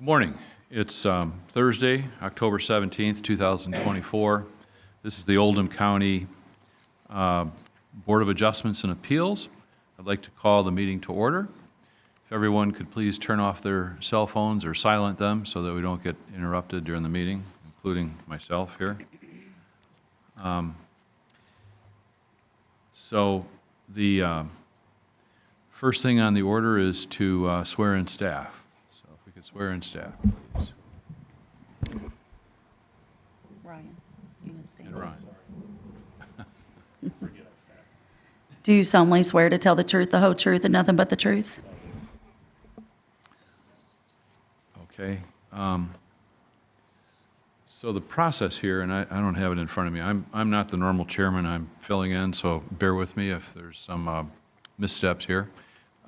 Good morning. It's Thursday, October 17th, 2024. This is the Oldham County Board of Adjustments and Appeals. I'd like to call the meeting to order. If everyone could please turn off their cell phones or silent them so that we don't get interrupted during the meeting, including myself here. So the first thing on the order is to swear in staff. Swear in staff, please. Ryan, you can stand. And Ryan. Do you solemnly swear to tell the truth, the whole truth, and nothing but the truth? Okay. So the process here, and I don't have it in front of me. I'm not the normal chairman. I'm filling in, so bear with me if there's some missteps here.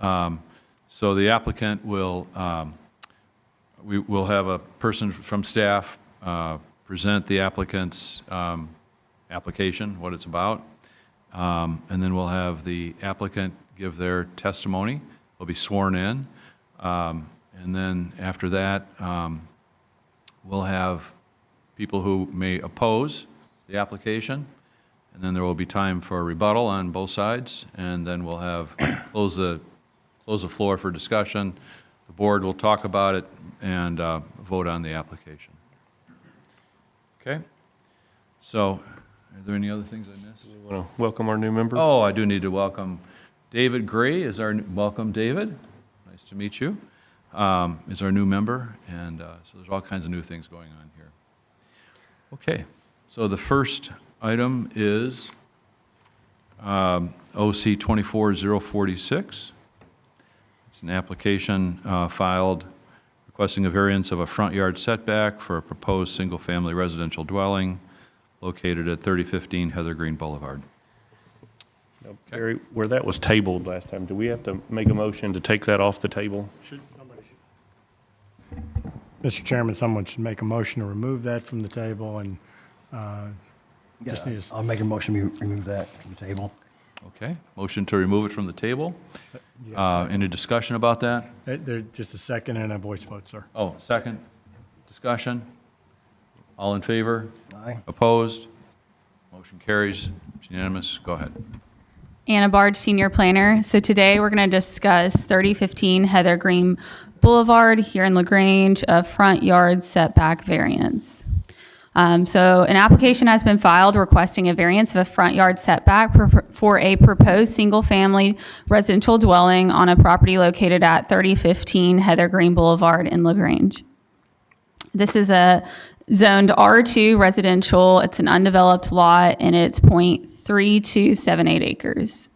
So the applicant will. We will have a person from staff present the applicant's application, what it's about, and then we'll have the applicant give their testimony. They'll be sworn in, and then after that, we'll have people who may oppose the application, and then there will be time for a rebuttal on both sides, and then we'll have close the floor for discussion. The board will talk about it and vote on the application. Okay? So, are there any other things I missed? We want to welcome our new member. Oh, I do need to welcome David Gray is our, welcome David. Nice to meet you. Is our new member, and so there's all kinds of new things going on here. Okay, so the first item is OC 24046. It's an application filed requesting a variance of a front yard setback for a proposed single-family residential dwelling located at 3015 Heather Green Boulevard. Now, Barry, where that was tabled last time, do we have to make a motion to take that off the table? Mr. Chairman, someone should make a motion to remove that from the table and just need I'll make a motion to remove that from the table. Okay, motion to remove it from the table. Any discussion about that? just a second and a voice vote, sir. Oh, second. Discussion? All in favor? Aye. Opposed? Motion carries. It's unanimous. Go ahead. Anna Bard, Senior Planner. So today we're going to discuss 3015 Heather Green Boulevard here in LaGrange, a front yard setback variance. So an application has been filed requesting a variance of a front yard setback for a proposed single-family residential dwelling on a property located at 3015 Heather Green Boulevard in LaGrange. This is a zoned R2 residential. It's an undeveloped lot, and it's 0.3278 acres.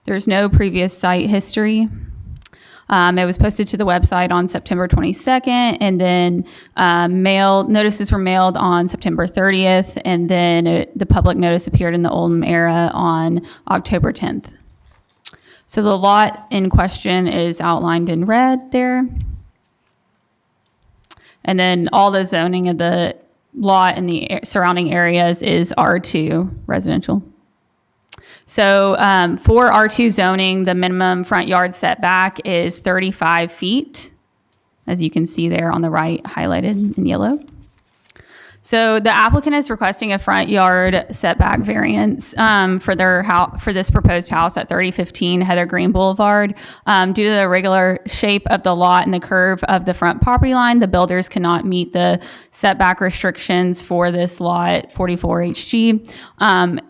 There's no previous site history. It was posted to the website on September 22nd, and then notices were mailed on September 30th, and then the public notice appeared in the Oldham Era on October 10th. So the lot in question is outlined in red there. And then all the zoning of the lot and the surrounding areas is R2 residential. So for R2 zoning, the minimum front yard setback is 35 feet, as you can see there on the right, highlighted in yellow. So the applicant is requesting a front yard setback variance for this proposed house at 3015 Heather Green Boulevard. Due to the irregular shape of the lot and the curve of the front property line, the builders cannot meet the setback restrictions for this lot 44 HG.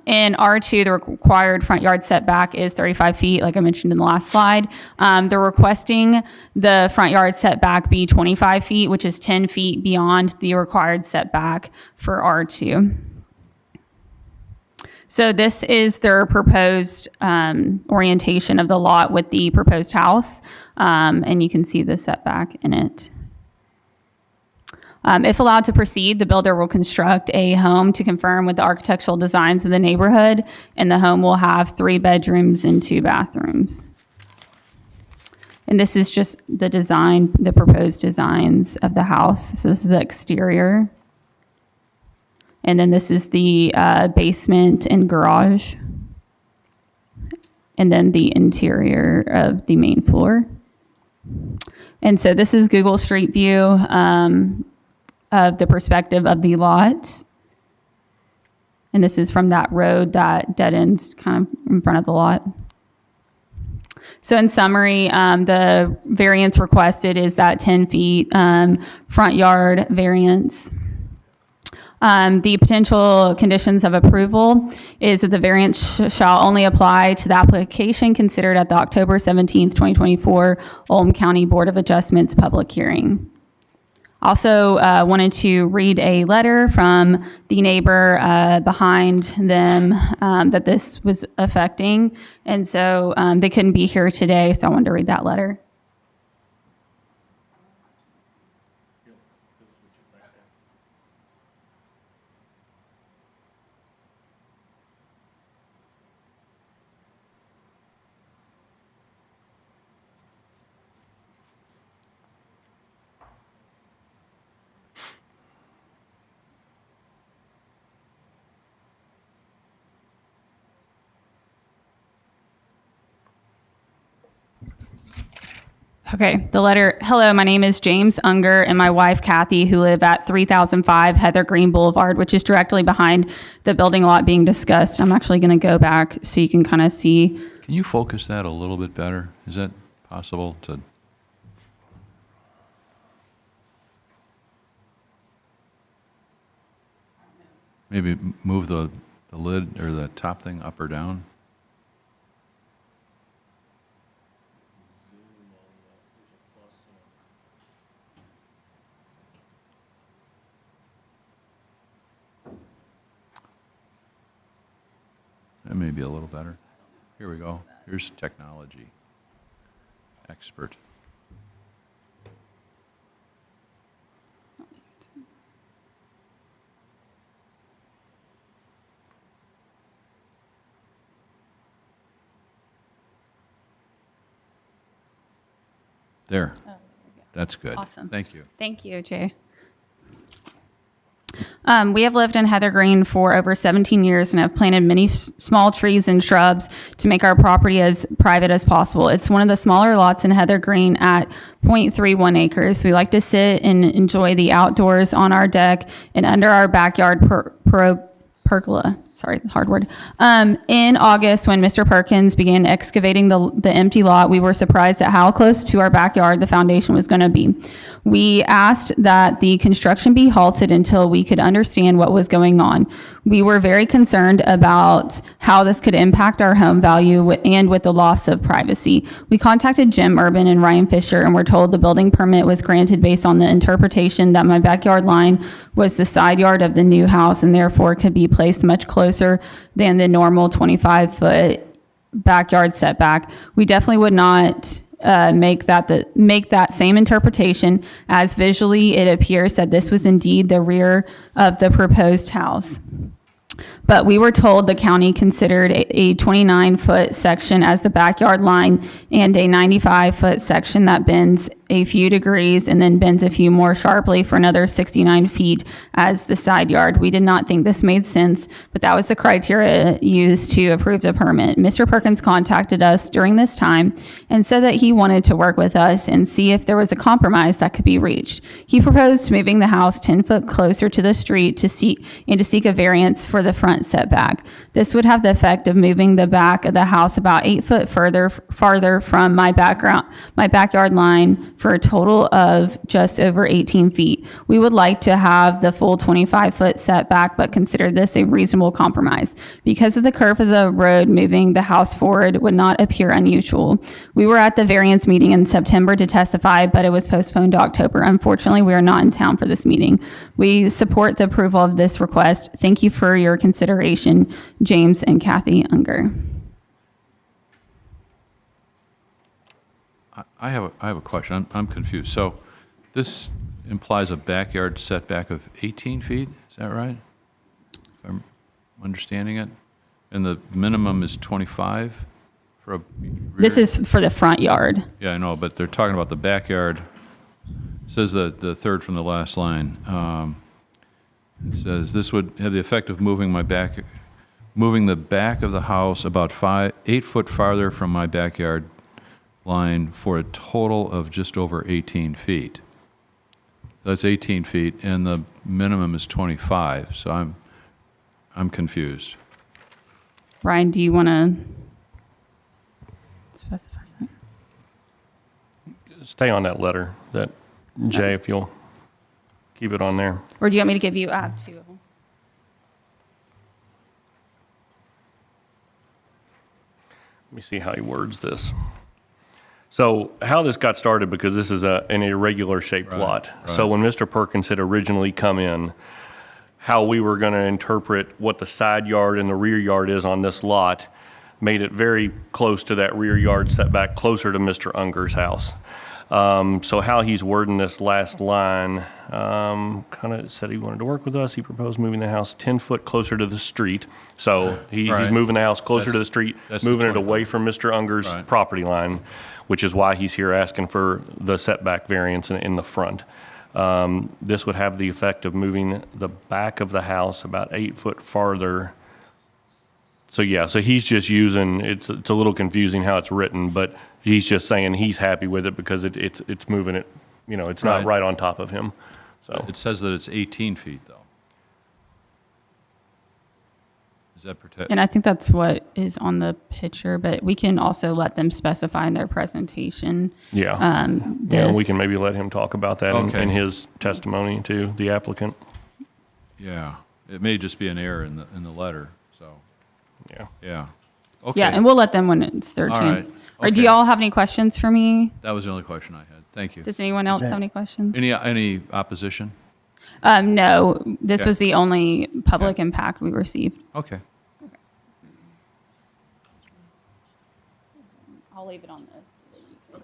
In R2, the required front yard setback is 35 feet, like I mentioned in the last slide. They're requesting the front yard setback be 25 feet, which is 10 feet beyond the required setback for R2. So this is their proposed orientation of the lot with the proposed house, and you can see the setback in it. If allowed to proceed, the builder will construct a home to conform with the architectural designs of the neighborhood, and the home will have 3 bedrooms and 2 bathrooms. And this is just the design, the proposed designs of the house. So this is the exterior. And then this is the basement and garage. And then the interior of the main floor. And so this is Google Street View of the perspective of the lot. And this is from that road that dead ends kind of in front of the lot. So in summary, the variance requested is that 10 feet front yard variance. The potential conditions of approval is that the variance shall only apply to the application considered at the October 17th, 2024 Oldham County Board of Adjustments public hearing. Also wanted to read a letter from the neighbor behind them that this was affecting. And so they couldn't be here today, so I wanted to read that letter. Okay, the letter. Hello, my name is James Unger and my wife Kathy, who live at 3005 Heather Green Boulevard, which is directly behind the building lot being discussed. I'm actually going to go back so you can kind of see. Can you focus that a little bit better? Is that possible to? Maybe move the lid or the top thing up or down? That may be a little better. Here we go. Here's technology expert. There. That's good. Awesome. Thank you. Thank you, Jay. We have lived in Heather Green for over 17 years and have planted many small trees and shrubs to make our property as private as possible. It's one of the smaller lots in Heather Green at 0.31 acres. We like to sit and enjoy the outdoors on our deck and under our backyard pergola. Sorry, hard word. In August, when Mr. Perkins began excavating the empty lot, we were surprised at how close to our backyard the foundation was going to be. We asked that the construction be halted until we could understand what was going on. We were very concerned about how this could impact our home value and with the loss of privacy. We contacted Jim Urban and Ryan Fisher and were told the building permit was granted based on the interpretation that my backyard line was the side yard of the new house and therefore could be placed much closer than the normal 25-foot backyard setback. We definitely would not make that same interpretation, as visually it appears that this was indeed the rear of the proposed house. But we were told the county considered a 29-foot section as the backyard line and a 95-foot section that bends a few degrees and then bends a few more sharply for another 69 feet as the side yard. We did not think this made sense, but that was the criteria used to approve the permit. Mr. Perkins contacted us during this time and said that he wanted to work with us and see if there was a compromise that could be reached. He proposed moving the house 10 foot closer to the street to seek a variance for the front setback. This would have the effect of moving the back of the house about 8 foot farther from my backyard line for a total of just over 18 feet. We would like to have the full 25-foot setback, but consider this a reasonable compromise. Because of the curve of the road, moving the house forward would not appear unusual. We were at the variance meeting in September to testify, but it was postponed to October. Unfortunately, we are not in town for this meeting. We support the approval of this request. Thank you for your consideration, James and Kathy Unger. I have a question. I'm confused. So this implies a backyard setback of 18 feet? Is that right? If I'm understanding it? And the minimum is 25 for a rear? This is for the front yard. Yeah, I know, but they're talking about the backyard. It says the third from the last line. It says this would have the effect of moving the back of the house about 8 foot farther from my backyard line for a total of just over 18 feet. That's 18 feet, and the minimum is 25, so I'm confused. Brian, do you want to specify that? Stay on that letter, that Jay, if you'll keep it on there. Or do you want me to give you, I have two of them. Let me see how he words this. So how this got started, because this is an irregular shaped lot. So when Mr. Perkins had originally come in, how we were going to interpret what the side yard and the rear yard is on this lot made it very close to that rear yard setback, closer to Mr. Unger's house. So how he's wording this last line, kind of said he wanted to work with us. He proposed moving the house 10 foot closer to the street. So he's Right. moving the house closer to the street, that's the moving it 25. away from Mr. Unger's Right. property line, which is why he's here asking for the setback variance in the front. This would have the effect of moving the back of the house about 8 foot farther. So yeah, so he's just using, it's a little confusing how it's written, but he's just saying he's happy with it because it's moving it, it's not Right. right on top of him. So It says that it's 18 feet, though. Is that protect? And I think that's what is on the picture, but we can also let them specify in their presentation. yeah, This. we can maybe let him talk about that Okay. in his testimony to the applicant. Yeah, it may just be an error in the letter, so, Yeah. yeah. Okay. Yeah, and we'll let them when it's their All chance. right. Or do Okay. y'all have any questions for me? That was the only question I had. Thank you. Does anyone else have any questions? Any opposition? No, this Okay. was the only public Okay. impact we received. Okay. I'll leave it on this so that you can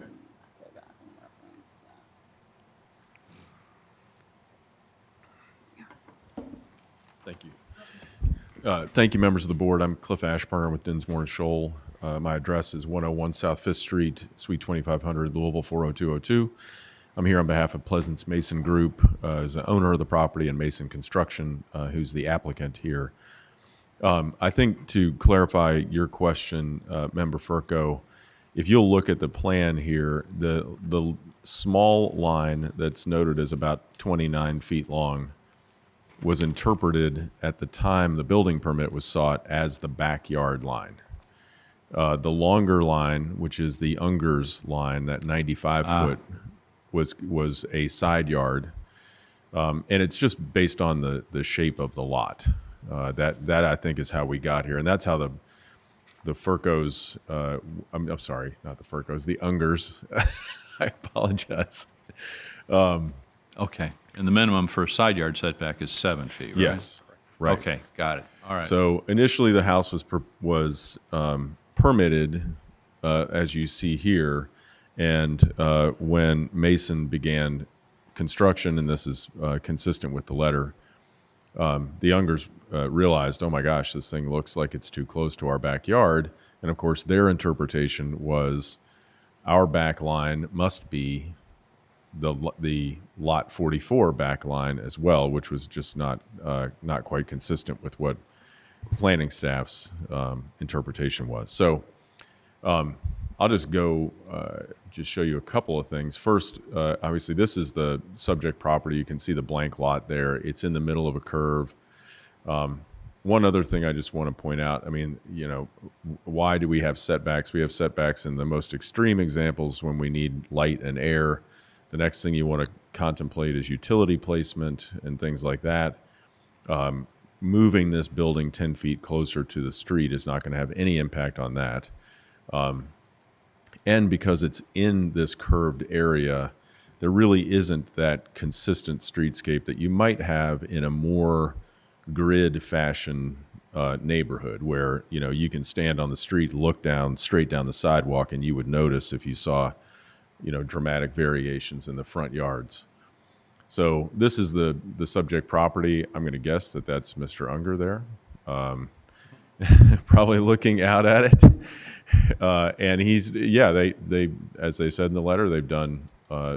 go back and reference that. Thank you. Thank you, members of the board. I'm Cliff Ashburn with Dinsmore and Shoal. My address is 101 South 5th Street, Suite 2500, Louisville 40202. I'm here on behalf of Pleasance Mason Group, as the owner of the property, and Mason Construction, who's the applicant here. I think to clarify your question, Member Furco, if you'll look at the plan here, the small line that's noted as about 29 feet long was interpreted at the time the building permit was sought as the backyard line. The longer line, which is the Unger's line, that 95 foot, was a side yard, and it's just based on the shape of the lot. That I think is how we got here, and that's how the Furcos. I'm sorry, not the Furcos, the Ungers. I apologize. Okay. And the minimum for a side yard setback is 7 feet, right? Yes, right. Okay, got it. All right. So initially, the house was permitted, as you see here, and when Mason began construction, and this is consistent with the letter, the Ungers realized, oh my gosh, this thing looks like it's too close to our backyard, and of course, their interpretation was our back line must be the lot 44 back line as well, which was just not quite consistent with what planning staff's interpretation was. So I'll just go just show you a couple of things. First, obviously, this is the subject property. You can see the blank lot there. It's in the middle of a curve. One other thing I just want to point out, I mean, why do we have setbacks? We have setbacks in the most extreme examples when we need light and air. The next thing you want to contemplate is utility placement and things like that. Moving this building 10 feet closer to the street is not going to have any impact on that. And because it's in this curved area, there really isn't that consistent streetscape that you might have in a more grid fashion neighborhood where, you can stand on the street, look straight down the sidewalk, and you would notice if you saw dramatic variations in the front yards. So this is the subject property. I'm going to guess that that's Mr. Unger there, probably looking out at it. And they as they said in the letter, they've done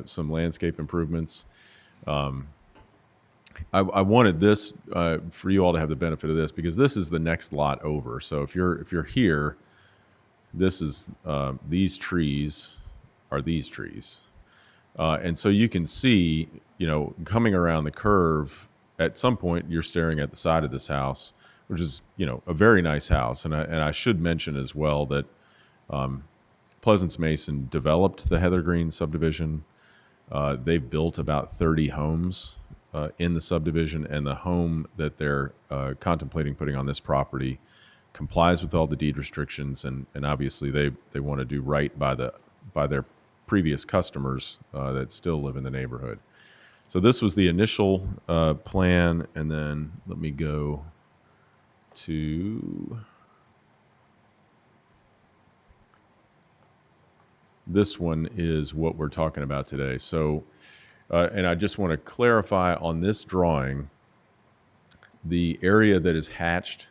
some landscape improvements. I wanted this for you all to have the benefit of this because this is the next lot over. So if you're here, this is these trees are these trees. And so you can see, coming around the curve, at some point you're staring at the side of this house, which is, a very nice house. And I should mention as well that Pleasance Mason developed the Heather Green subdivision. They've built about 30 homes in the subdivision, and the home that they're contemplating putting on this property complies with all the deed restrictions, and obviously they want to do right by their previous customers that still live in the neighborhood. So this was the initial plan, and then let me go to this one is what we're talking about today. So, and I just want to clarify on this drawing, the area that is hatched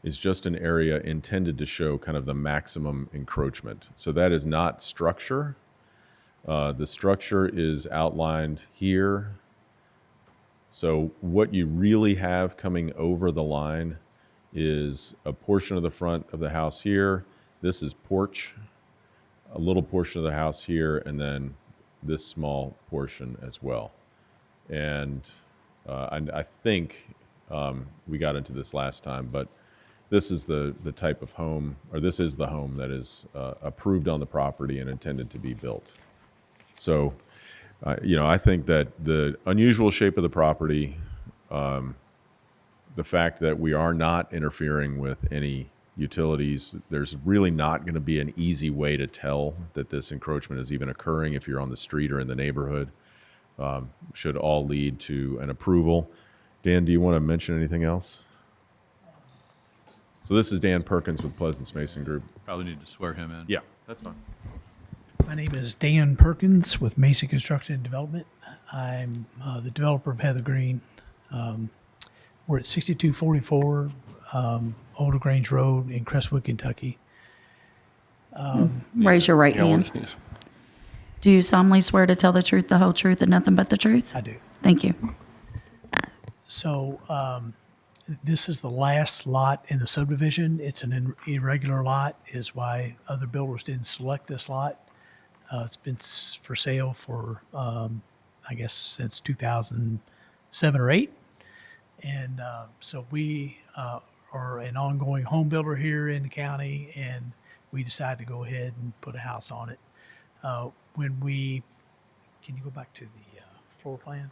is just an area intended to show kind of the maximum encroachment. So that is not structure. The structure is outlined here. So what you really have coming over the line is a portion of the front of the house here. This is porch, a little portion of the house here, and then this small portion as well. And I think we got into this last time, but this is the type of home, or this is the home that is approved on the property and intended to be built. So, I think that the unusual shape of the property, the fact that we are not interfering with any utilities, there's really not going to be an easy way to tell that this encroachment is even occurring if you're on the street or in the neighborhood, should all lead to an approval. Dan, do you want to mention anything else? So this is Dan Perkins with Pleasance Mason Group. Probably need to swear him in. Yeah, that's fine. My name is Dan Perkins with Mason Construction and Development. I'm the developer of Heather Green. We're at 6244 Old Grange Road in Crestwood, Kentucky. Raise your right Yeah, we'll hand. just need to- Do you solemnly swear to tell the truth, the whole truth, and nothing but the truth? I do. Thank you. So this is the last lot in the subdivision. It's an irregular lot, is why other builders didn't select this lot. It's been for sale for, I guess, since 2007 or 8. And so we are an ongoing home builder here in the county, and we decided to go ahead and put a house on it. Can you go back to the floor plan?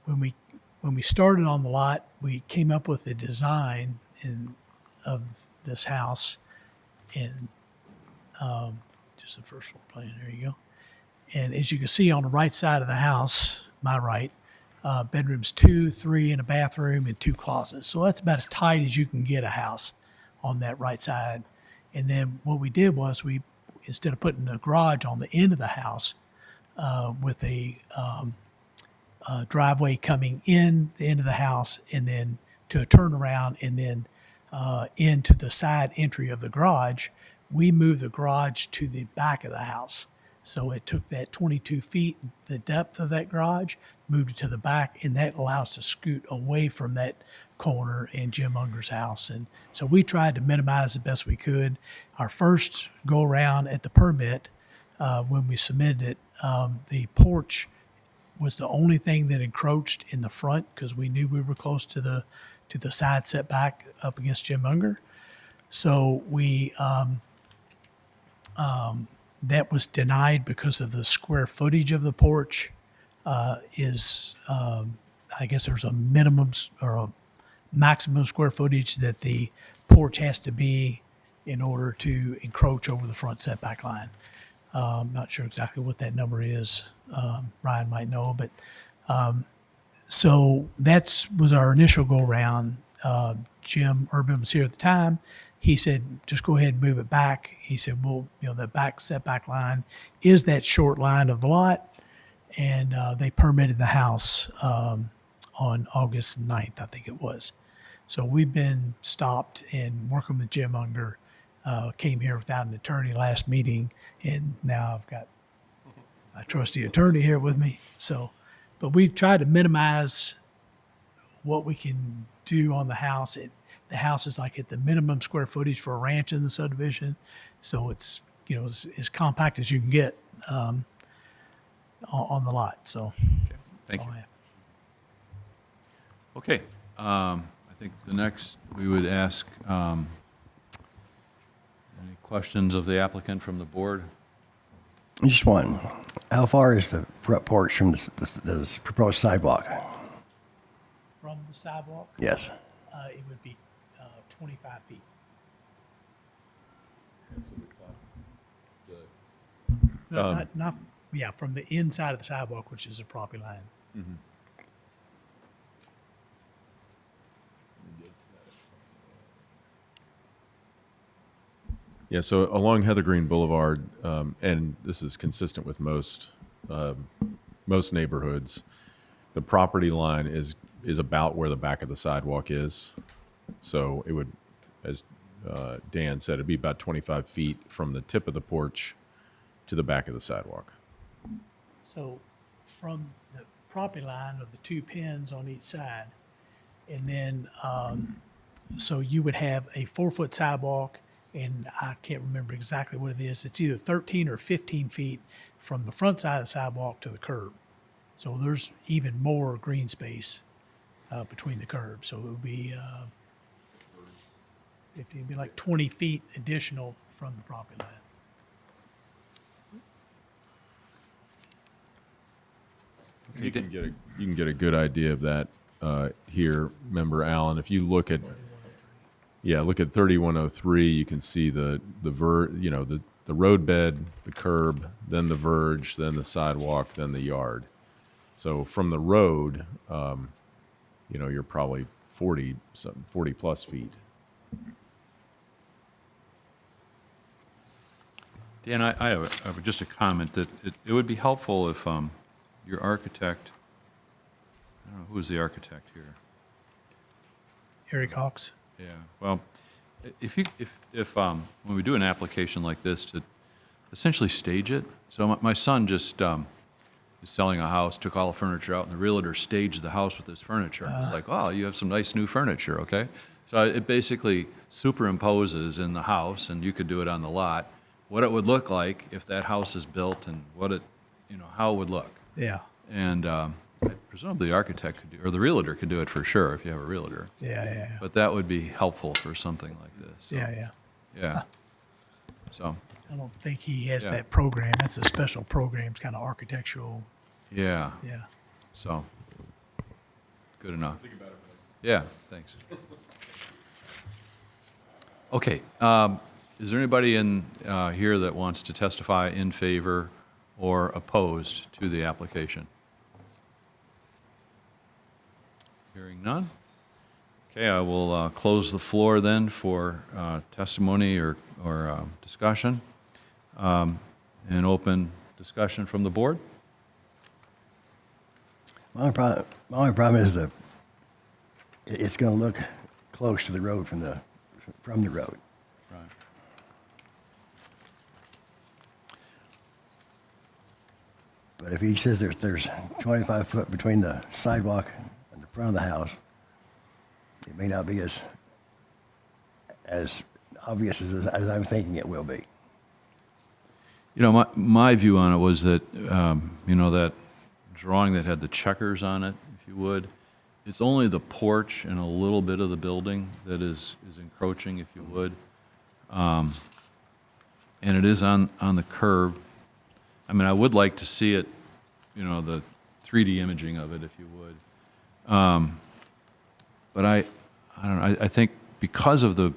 When we started on the lot, we came up with a design of this house, and just the first floor plan. There you go. And as you can see on the right side of the house, my right, bedrooms 2, 3, and a bathroom and 2 closets. So that's about as tight as you can get a house on that right side. And then what we did was instead of putting a garage on the end of the house with a driveway coming in the end of the house and then to a turnaround and then into the side entry of the garage, we moved the garage to the back of the house. So it took that 22 feet, the depth of that garage, moved it to the back, and that allows us to scoot away from that corner in Jim Unger's house. And so we tried to minimize the best we could. Our first go around at the permit, when we submitted it, the porch was the only thing that encroached in the front because we knew we were close to the side setback up against Jim Unger. So we that was denied because of the square footage of the porch. I guess there's a minimum or a maximum square footage that the porch has to be in order to encroach over the front setback line. Not sure exactly what that number is. Ryan might know, but so that was our initial go around. Jim Urban was here at the time. He said, just go ahead and move it back. He said, well, the back setback line is that short line of the lot. And they permitted the house on August 9th, I think it was. So we've been stopped and working with Jim Unger. Came here without an attorney last meeting, and now I've got a trusty attorney here with me. So, but we've tried to minimize what we can do on the house. The house is like at the minimum square footage for a ranch in the subdivision, so it's as compact as you can get on the lot. So Thank that's you. all I have. Okay, I think the next, we would ask, any questions of the applicant from the board? Just one. How far is the front porch from the proposed sidewalk? From the sidewalk, Yes. it would be 25 feet. Yeah, from the inside of the sidewalk, which is the property line. Yeah, so along Heather Green Boulevard, and this is consistent with most neighborhoods, the property line is about where the back of the sidewalk is. So it would, as Dan said, it'd be about 25 feet from the tip of the porch to the back of the sidewalk. So from the property line of the two pins on each side, and then, so you would have a 4-foot sidewalk, and I can't remember exactly what it is. It's either 13 or 15 feet from the front side of the sidewalk to the curb. So there's even more green space between the curbs. So it would be 15, it'd be like 20 feet additional from the property line. You can get a good idea of that here, Member Allen. If you look at 3103, you can see the road bed, the curb, then the verge, then the sidewalk, then the yard. So from the road, you're probably 40 plus feet. Dan, I have just a comment that it would be helpful if your architect, I don't know, who is the architect here? Eric Hawks. Yeah, well, if when we do an application like this, to essentially stage it. So my son just is selling a house, took all the furniture out, and the realtor staged the house with his furniture. It's like, oh, you have some nice new furniture, okay? So it basically superimposes in the house, and you could do it on the lot, what it would look like if that house is built and how it would look. Yeah. And presumably the architect could do, or the realtor could do it for sure if you have a realtor. Yeah. But that would be helpful for something like this. So, Yeah. Yeah. So, I don't think he has Yeah. that program. That's a special program. It's kind of architectural. yeah. Yeah. So, good enough. Yeah, thanks. Okay, is there anybody in here that wants to testify in favor or opposed to the application? Hearing none? Okay, I will close the floor then for testimony or discussion, and open discussion from the board. My only problem is it's going to look close to the road from the road. Right. But if he says there's 25 foot between the sidewalk and the front of the house, it may not be as obvious as I'm thinking it will be. My view on it was that, that drawing that had the checkers on it, if you would, it's only the porch and a little bit of the building that is encroaching, if you would. And it is on the curb. I mean, I would like to see it, the 3D imaging of it, if you would. But I don't know, I think because of the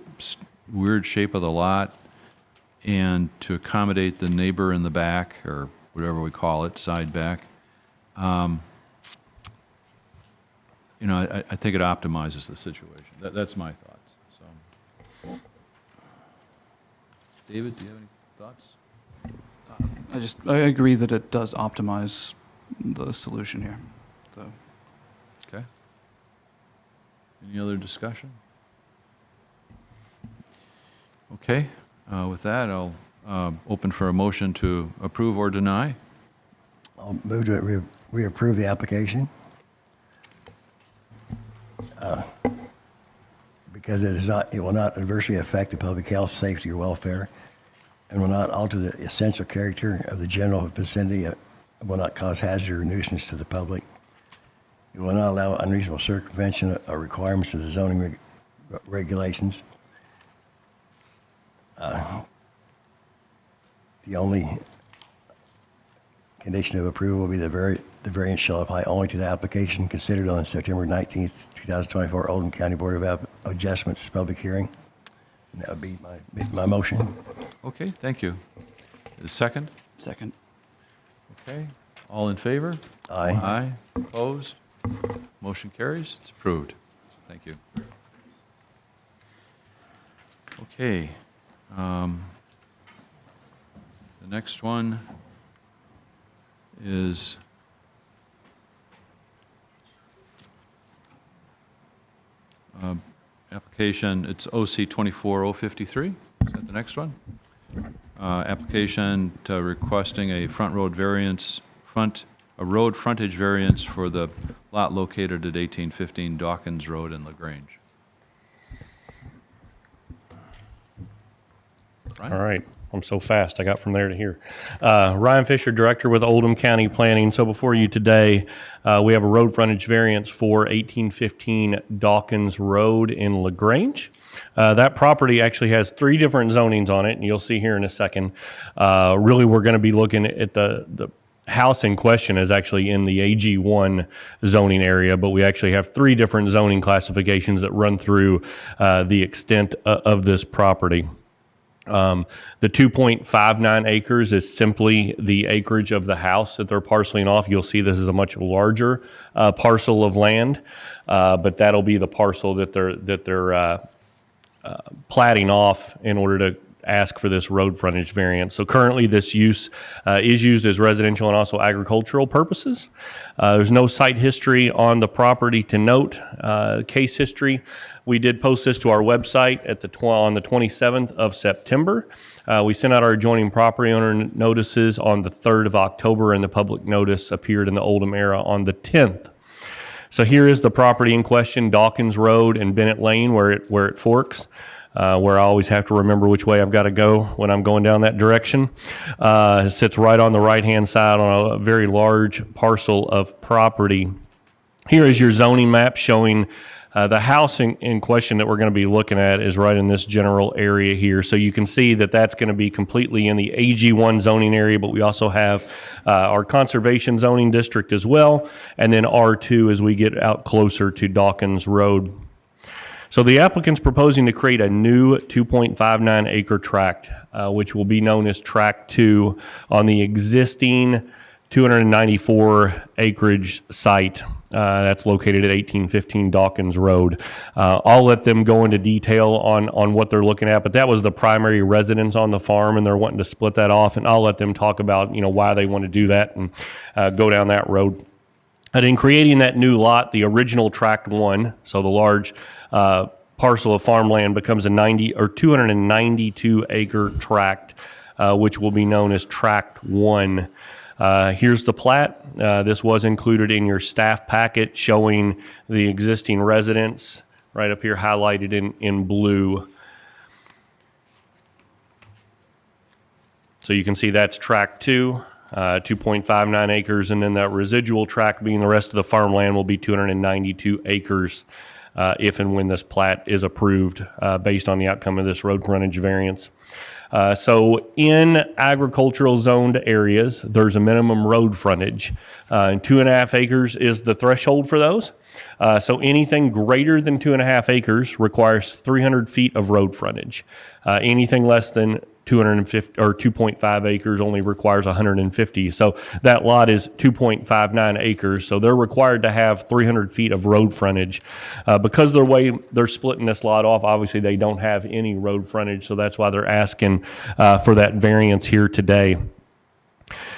weird shape of the lot and to accommodate the neighbor in the back, or whatever we call it, side back, I think it optimizes the situation. That's my thoughts. So, David, do you have any thoughts? I agree that it does optimize the solution here. So Okay. Any other discussion? Okay. With that, I'll open for a motion to approve or deny. I'll move to reapprove the application because it will not adversely affect the public health, safety, or welfare and will not alter the essential character of the general vicinity, will not cause hazard or nuisance to the public. It will not allow unreasonable circumvention or requirements of the zoning regulations. The only condition of approval will be the variance shall apply only to the application considered on September 19th, 2024 Oldham County Board of Adjustments public hearing. And that would be my motion. Okay, thank you. Is second? Second. Okay, all in favor? Aye. Aye, opposed? Motion carries, it's approved. Thank you. Okay. The next one is application, it's OC 24053. Is that the next one? Application to requesting a front road variance, a road frontage variance for the lot located at 1815 Dawkins Road in LaGrange. Brian? All right. I'm so fast. I got from there to here. Ryan Fisher, Director with Oldham County Planning. So before you today, we have a road frontage variance for 1815 Dawkins Road in LaGrange. That property actually has 3 different zonings on it, and you'll see here in a second. Really, we're going to be looking at the house in question is actually in the AG1 zoning area, but we actually have 3 different zoning classifications that run through the extent of this property. The 2.59 acres is simply the acreage of the house that they're parceling off. You'll see this is a much larger parcel of land, but that'll be the parcel that they're platting off in order to ask for this road frontage variance. So currently this use is used as residential and also agricultural purposes. There's no site history on the property to note. Case history, we did post this to our website on the 27th of September. We sent out our adjoining property owner notices on the 3rd of October, and the public notice appeared in the Oldham Era on the 10th. So here is the property in question, Dawkins Road and Bennett Lane, where it forks. Where I always have to remember which way I've got to go when I'm going down that direction. It sits right on the right-hand side on a very large parcel of property. Here is your zoning map showing the house in question that we're going to be looking at is right in this general area here. So you can see that that's going to be completely in the AG1 zoning area, but we also have our conservation zoning district as well, and then R2 as we get out closer to Dawkins Road. So the applicant's proposing to create a new 2.59 acre tract, which will be known as Tract 2 on the existing 294 acreage site that's located at 1815 Dawkins Road. I'll let them go into detail on what they're looking at, but that was the primary residence on the farm, and they're wanting to split that off, and I'll let them talk about why they want to do that and go down that road. And in creating that new lot, the original Tract 1, so the large parcel of farmland, becomes a 292 acre tract, which will be known as Tract 1. Here's the plat. This was included in your staff packet showing the existing residence right up here highlighted in blue. So you can see that's Tract 2. 2.59 acres, and then that residual tract being the rest of the farmland will be 292 acres if and when this plat is approved based on the outcome of this road frontage variance. So in agricultural zoned areas, there's a minimum road frontage. And 2.5 acres is the threshold for those. So anything greater than 2.5 acres requires 300 feet of road frontage. Anything less than 250 or 2.5 acres only requires 150. So that lot is 2.59 acres. So they're required to have 300 feet of road frontage. Because the way they're splitting this lot off, obviously they don't have any road frontage. So that's why they're asking for that variance here today.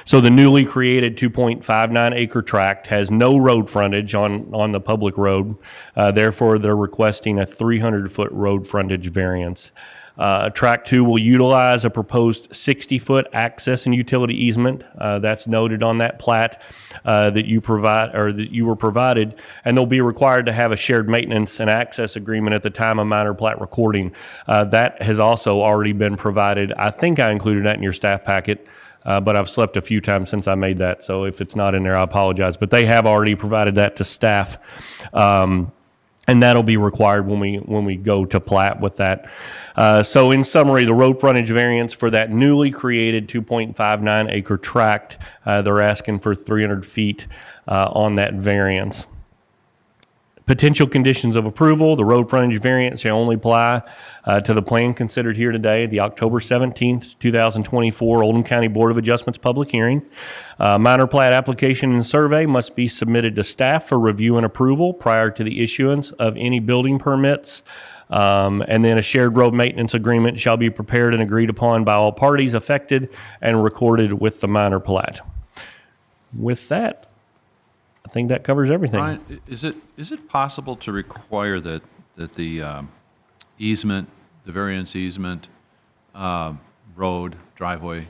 So the newly created 2.59 acre tract has no road frontage on the public road. Therefore, they're requesting a 300-foot road frontage variance. Tract 2 will utilize a proposed 60-foot access and utility easement. That's noted on that plat that you provide, or that you were provided, and they'll be required to have a shared maintenance and access agreement at the time of minor plat recording. That has also already been provided. I think I included that in your staff packet. But I've slept a few times since I made that, so if it's not in there, I apologize. But they have already provided that to staff, and that'll be required when we go to plat with that. So in summary, the road frontage variance for that newly created 2.59 acre tract, they're asking for 300 feet on that variance. Potential conditions of approval: the road frontage variance shall only apply to the plan considered here today, the October 17th, 2024 Oldham County Board of Adjustments public hearing. Minor plat application and survey must be submitted to staff for review and approval prior to the issuance of any building permits. And then a shared road maintenance agreement shall be prepared and agreed upon by all parties affected and recorded with the minor plat. With that, I think that covers everything. Brian, is it possible to require that the easement, the variance easement, road, driveway,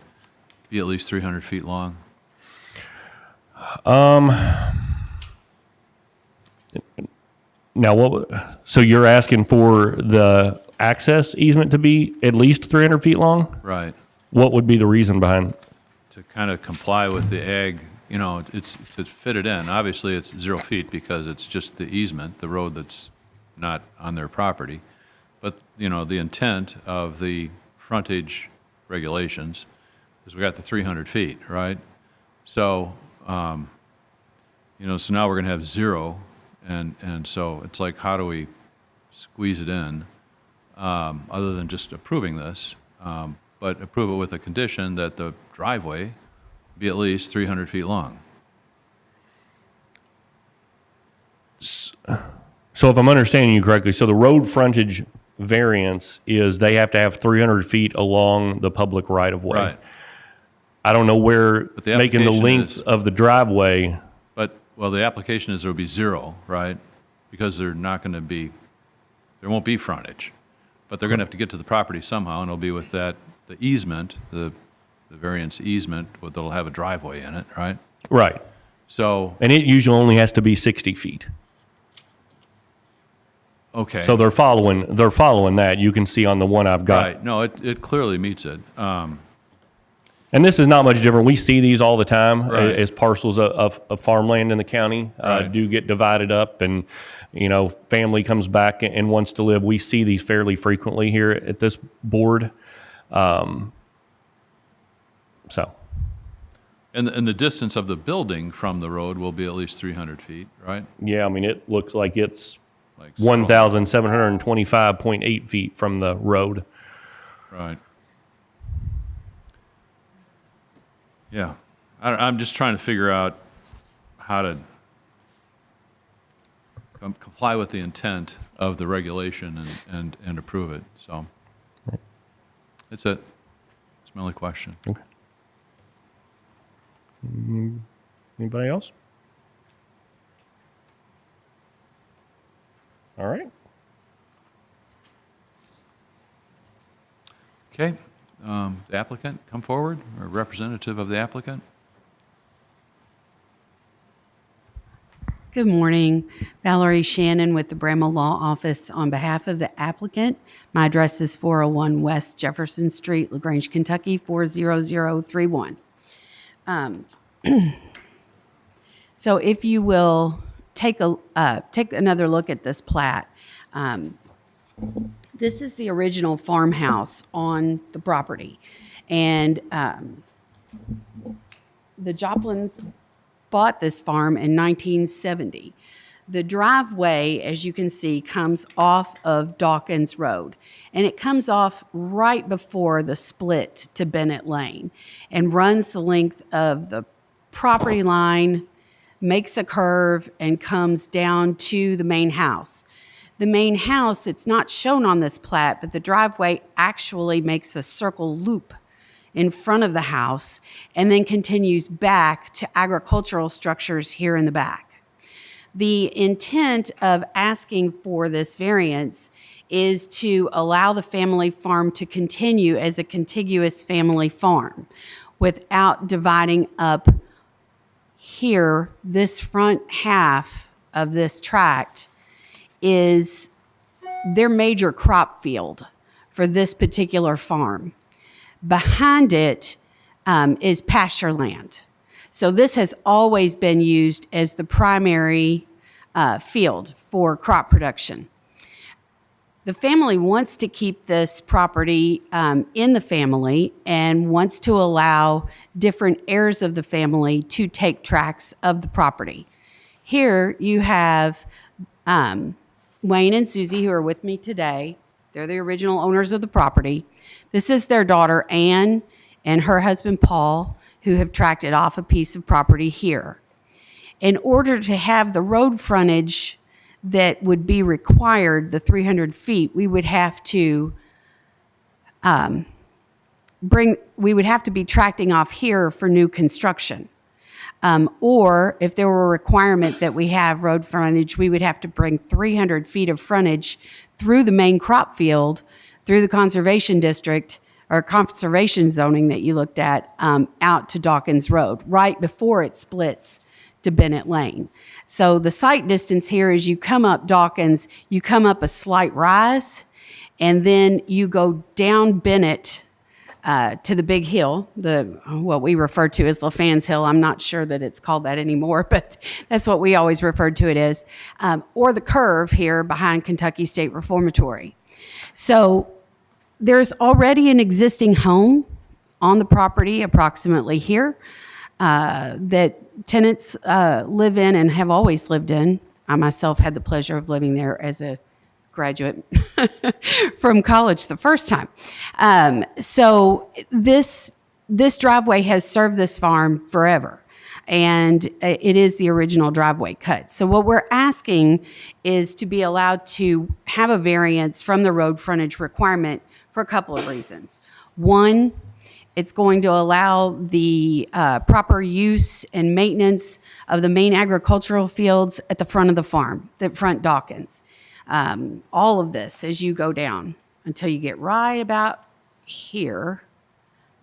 be at least 300 feet long? Now, so you're asking for the access easement to be at least 300 feet long? Right. What would be the reason behind? To kind of comply with the ag, it's to fit it in. Obviously, it's 0 feet because it's just the easement, the road that's not on their property. But, the intent of the frontage regulations is we got the 300 feet, right? So, so now we're going to have 0, and so it's like, how do we squeeze it in, other than just approving this, but approve it with a condition that the driveway be at least 300 feet long. So if I'm understanding you correctly, so the road frontage variance is they have to have 300 feet along the public right-of-way. Right. I don't know where But the making the application length is- of the driveway. But, well, the application is there will be 0, right? Because there won't be frontage. But they're going to have to get to the property somehow, and it'll be with the easement, the variance easement, that'll have a driveway in it, right? Right. So, And it usually only has to be 60 feet. okay. So they're following that. You can see on the one I've got. Right, no, it clearly meets it. And this is not much different. We see these all the time Right. as parcels of farmland in the county Right. do get divided up, and family comes back and wants to live. We see these fairly frequently here at this board. So, And the distance of the building from the road will be at least 300 feet, right? yeah, I mean, it looks like it's Like 1,725.8 feet from the road. Right. Yeah. I'm just trying to figure out how to comply with the intent of the regulation and approve it, so. That's it. It's my only question. Okay. Anybody else? All right. Okay. The applicant, come forward, or representative of the applicant? Good morning. Valerie Shannon with the Bramall Law Office on behalf of the applicant. My address is 401 West Jefferson Street, LaGrange, Kentucky, 40031. So if you will take another look at this plat. This is the original farmhouse on the property. And the Joplins bought this farm in 1970. The driveway, as you can see, comes off of Dawkins Road, and it comes off right before the split to Bennett Lane and runs the length of the property line, makes a curve, and comes down to the main house. The main house, it's not shown on this plat, but the driveway actually makes a circle loop in front of the house and then continues back to agricultural structures here in the back. The intent of asking for this variance is to allow the family farm to continue as a contiguous family farm without dividing up here. This front half of this tract is their major crop field for this particular farm. Behind it is pasture land. So this has always been used as the primary field for crop production. The family wants to keep this property in the family and wants to allow different heirs of the family to take tracts of the property. Here you have Wayne and Susie, who are with me today. They're the original owners of the property. This is their daughter, Anne, and her husband, Paul, who have tracted off a piece of property here. In order to have the road frontage that would be required, the 300 feet, we would have to be tracting off here for new construction. Or if there were a requirement that we have road frontage, we would have to bring 300 feet of frontage through the main crop field, through the conservation district or conservation zoning that you looked at, out to Dawkins Road, right before it splits to Bennett Lane. So the sight distance here is you come up Dawkins, you come up a slight rise, and then you go down Bennett to the big hill, what we refer to as LaFans Hill. I'm not sure that it's called that anymore, but that's what we always referred to it as, or the curve here behind Kentucky State Reformatory. So there's already an existing home on the property approximately here that tenants live in and have always lived in. I myself had the pleasure of living there as a graduate from college the first time. So this driveway has served this farm forever, and it is the original driveway cut. So what we're asking is to be allowed to have a variance from the road frontage requirement for a couple of reasons. One, it's going to allow the proper use and maintenance of the main agricultural fields at the front of the farm, the front Dawkins. All of this as you go down until you get right about here,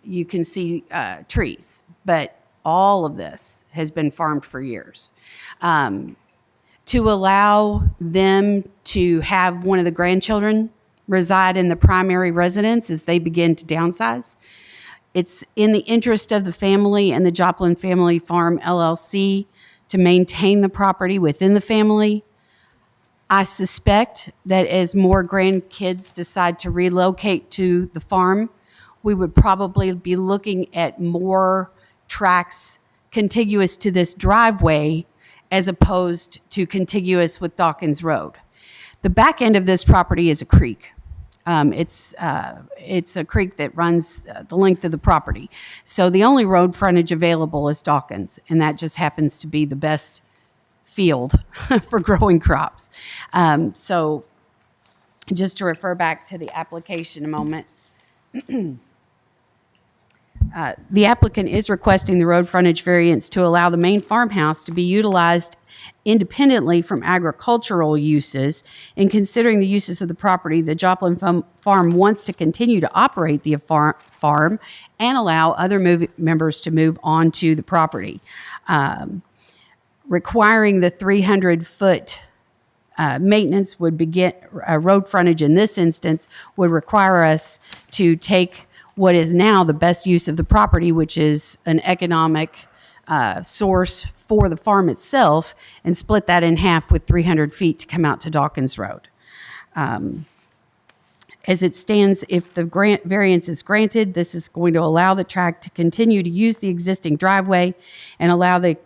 you can see trees, but all of this has been farmed for years. To allow them to have one of the grandchildren reside in the primary residence as they begin to downsize. It's in the interest of the family and the Joplin Family Farm LLC to maintain the property within the family. I suspect that as more grandkids decide to relocate to the farm, we would probably be looking at more tracts contiguous to this driveway as opposed to contiguous with Dawkins Road. The back end of this property is a creek. It's a creek that runs the length of the property. So the only road frontage available is Dawkins, and that just happens to be the best field for growing crops. So just to refer back to the application a moment, the applicant is requesting the road frontage variance to allow the main farmhouse to be utilized independently from agricultural uses. In considering the uses of the property, the Joplin Farm wants to continue to operate the farm and allow other members to move onto the property. Requiring the 300-foot maintenance would begin, road frontage in this instance would require us to take what is now the best use of the property, which is an economic source for the farm itself, and split that in half with 300 feet to come out to Dawkins Road. As it stands, if the variance is granted, this is going to allow the tract to continue to use the existing driveway and allow the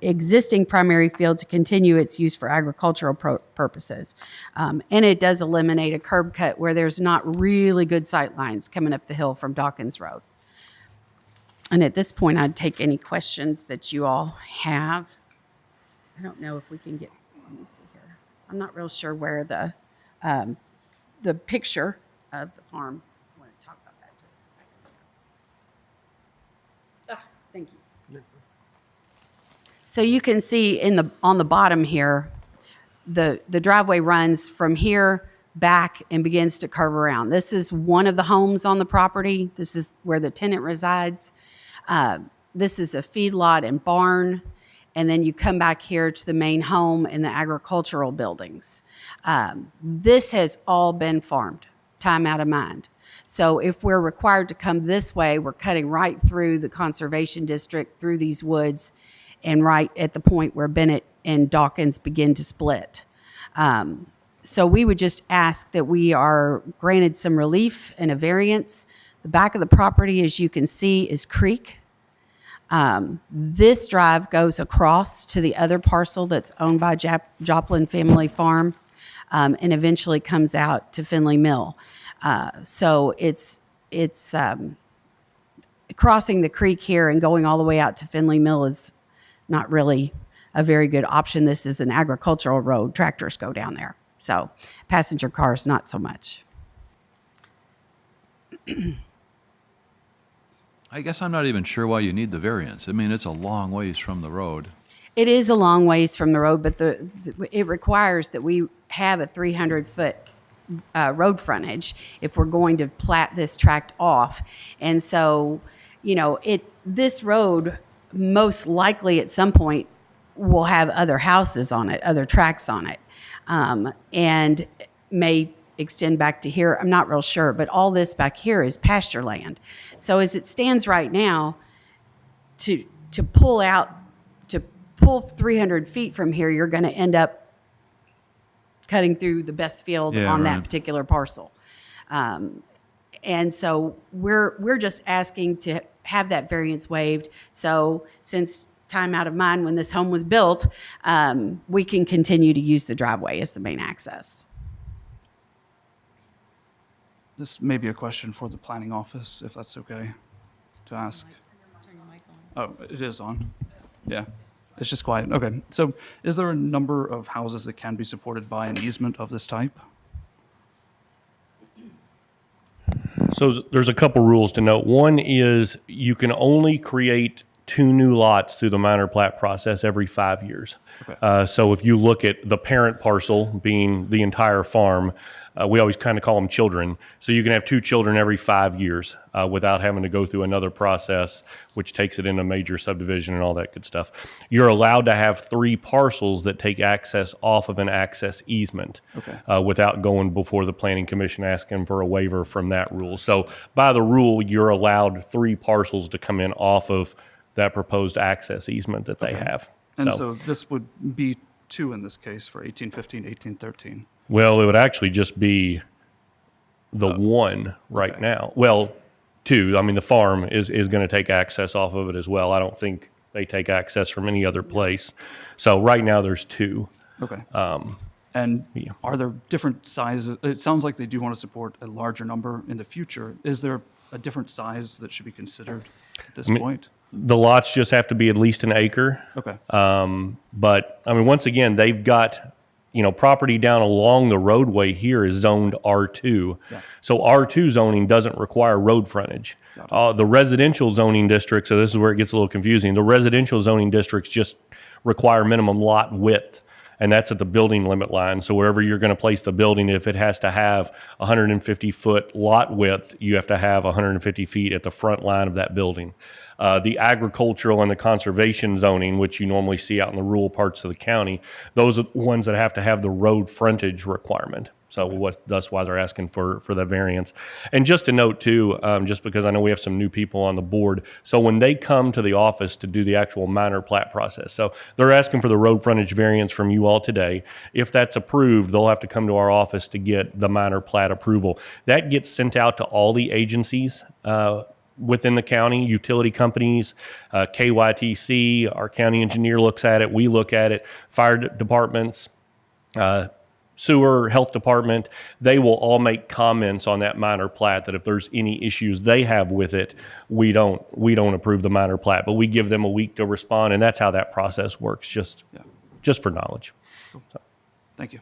existing primary field to continue its use for agricultural purposes. And it does eliminate a curb cut where there's not really good sight lines coming up the hill from Dawkins Road. And at this point, I'd take any questions that you all have. I don't know if we can get, let me see here. I'm not real sure where the picture of the farm. I want to talk about that just a second. So you can see on the bottom here, the driveway runs from here back and begins to curve around. This is one of the homes on the property. This is where the tenant resides. This is a feedlot and barn. And then you come back here to the main home and the agricultural buildings. This has all been farmed, time out of mind. So if we're required to come this way, we're cutting right through the conservation district, through these woods, and right at the point where Bennett and Dawkins begin to split. So we would just ask that we are granted some relief and a variance. The back of the property, as you can see, is creek. This drive goes across to the other parcel that's owned by Joplin Family Farm, and eventually comes out to Finley Mill. So it's crossing the creek here and going all the way out to Finley Mill is not really a very good option. This is an agricultural road. Tractors go down there. So passenger cars, not so much. I guess I'm not even sure why you need the variance. I mean, it's a long ways from the road. It is a long ways from the road, but it requires that we have a 300-foot road frontage if we're going to plat this tract off. And so, this road most likely at some point will have other houses on it, other tracks on it, and may extend back to here. I'm not real sure, but all this back here is pasture land. So as it stands right now, to pull 300 feet from here, you're going to end up cutting through the best field on that particular parcel. And so we're just asking to have that variance waived. So since time out of mind when this home was built, we can continue to use the driveway as the main access. This may be a question for the planning office, if that's okay to ask. Oh, it is on. Yeah, it's just quiet. Okay, so is there a number of houses that can be supported by an easement of this type? So there's a couple rules to note. One is you can only create 2 new lots through the minor plat process every 5 years. Okay. So if you look at the parent parcel being the entire farm, we always kind of call them children. So you can have 2 children every 5 years without having to go through another process, which takes it into major subdivision and all that good stuff. You're allowed to have 3 parcels that take access off of an access easement without going before the planning commission asking for a waiver from that rule. So by the rule, you're allowed 3 parcels to come in off of that proposed access easement that they have. And so this would be 2 in this case for 1815, 1813. Well, it would actually just be the one right now. Well, 2. I mean, the farm is going to take access off of it as well. I don't think they take access from any other place. So right now there's 2. Okay. And are there different sizes? It sounds like they do want to support a larger number in the future. Is there a different size that should be considered at this point? The lots just have to be at least an acre. Okay. But I mean, once again, they've got, property down along the roadway here is zoned R2. Yeah. So R2 zoning doesn't require road frontage. The residential zoning district, so this is where it gets a little confusing. The residential zoning districts just require minimum lot width, and that's at the building limit line. So wherever you're going to place the building, if it has to have 150-foot lot width, you have to have 150 feet at the front line of that building. The agricultural and the conservation zoning, which you normally see out in the rural parts of the county, those are the ones that have the road frontage requirement. So that's why they're asking for that variance. And just to note too, just because I know we have some new people on the board, so when they come to the office to do the actual minor plat process, so they're asking for the road frontage variance from you all today. If that's approved, they'll have to come to our office to get the minor plat approval. That gets sent out to all the agencies within the county, utility companies, KYTC, our county engineer looks at it, we look at it, fire departments, sewer, health department, they will all make comments on that minor plat that if there's any issues they have with it, we don't approve the minor plat, but we give them a week to respond, and that's how that process works, just for knowledge. Cool. So, thank you.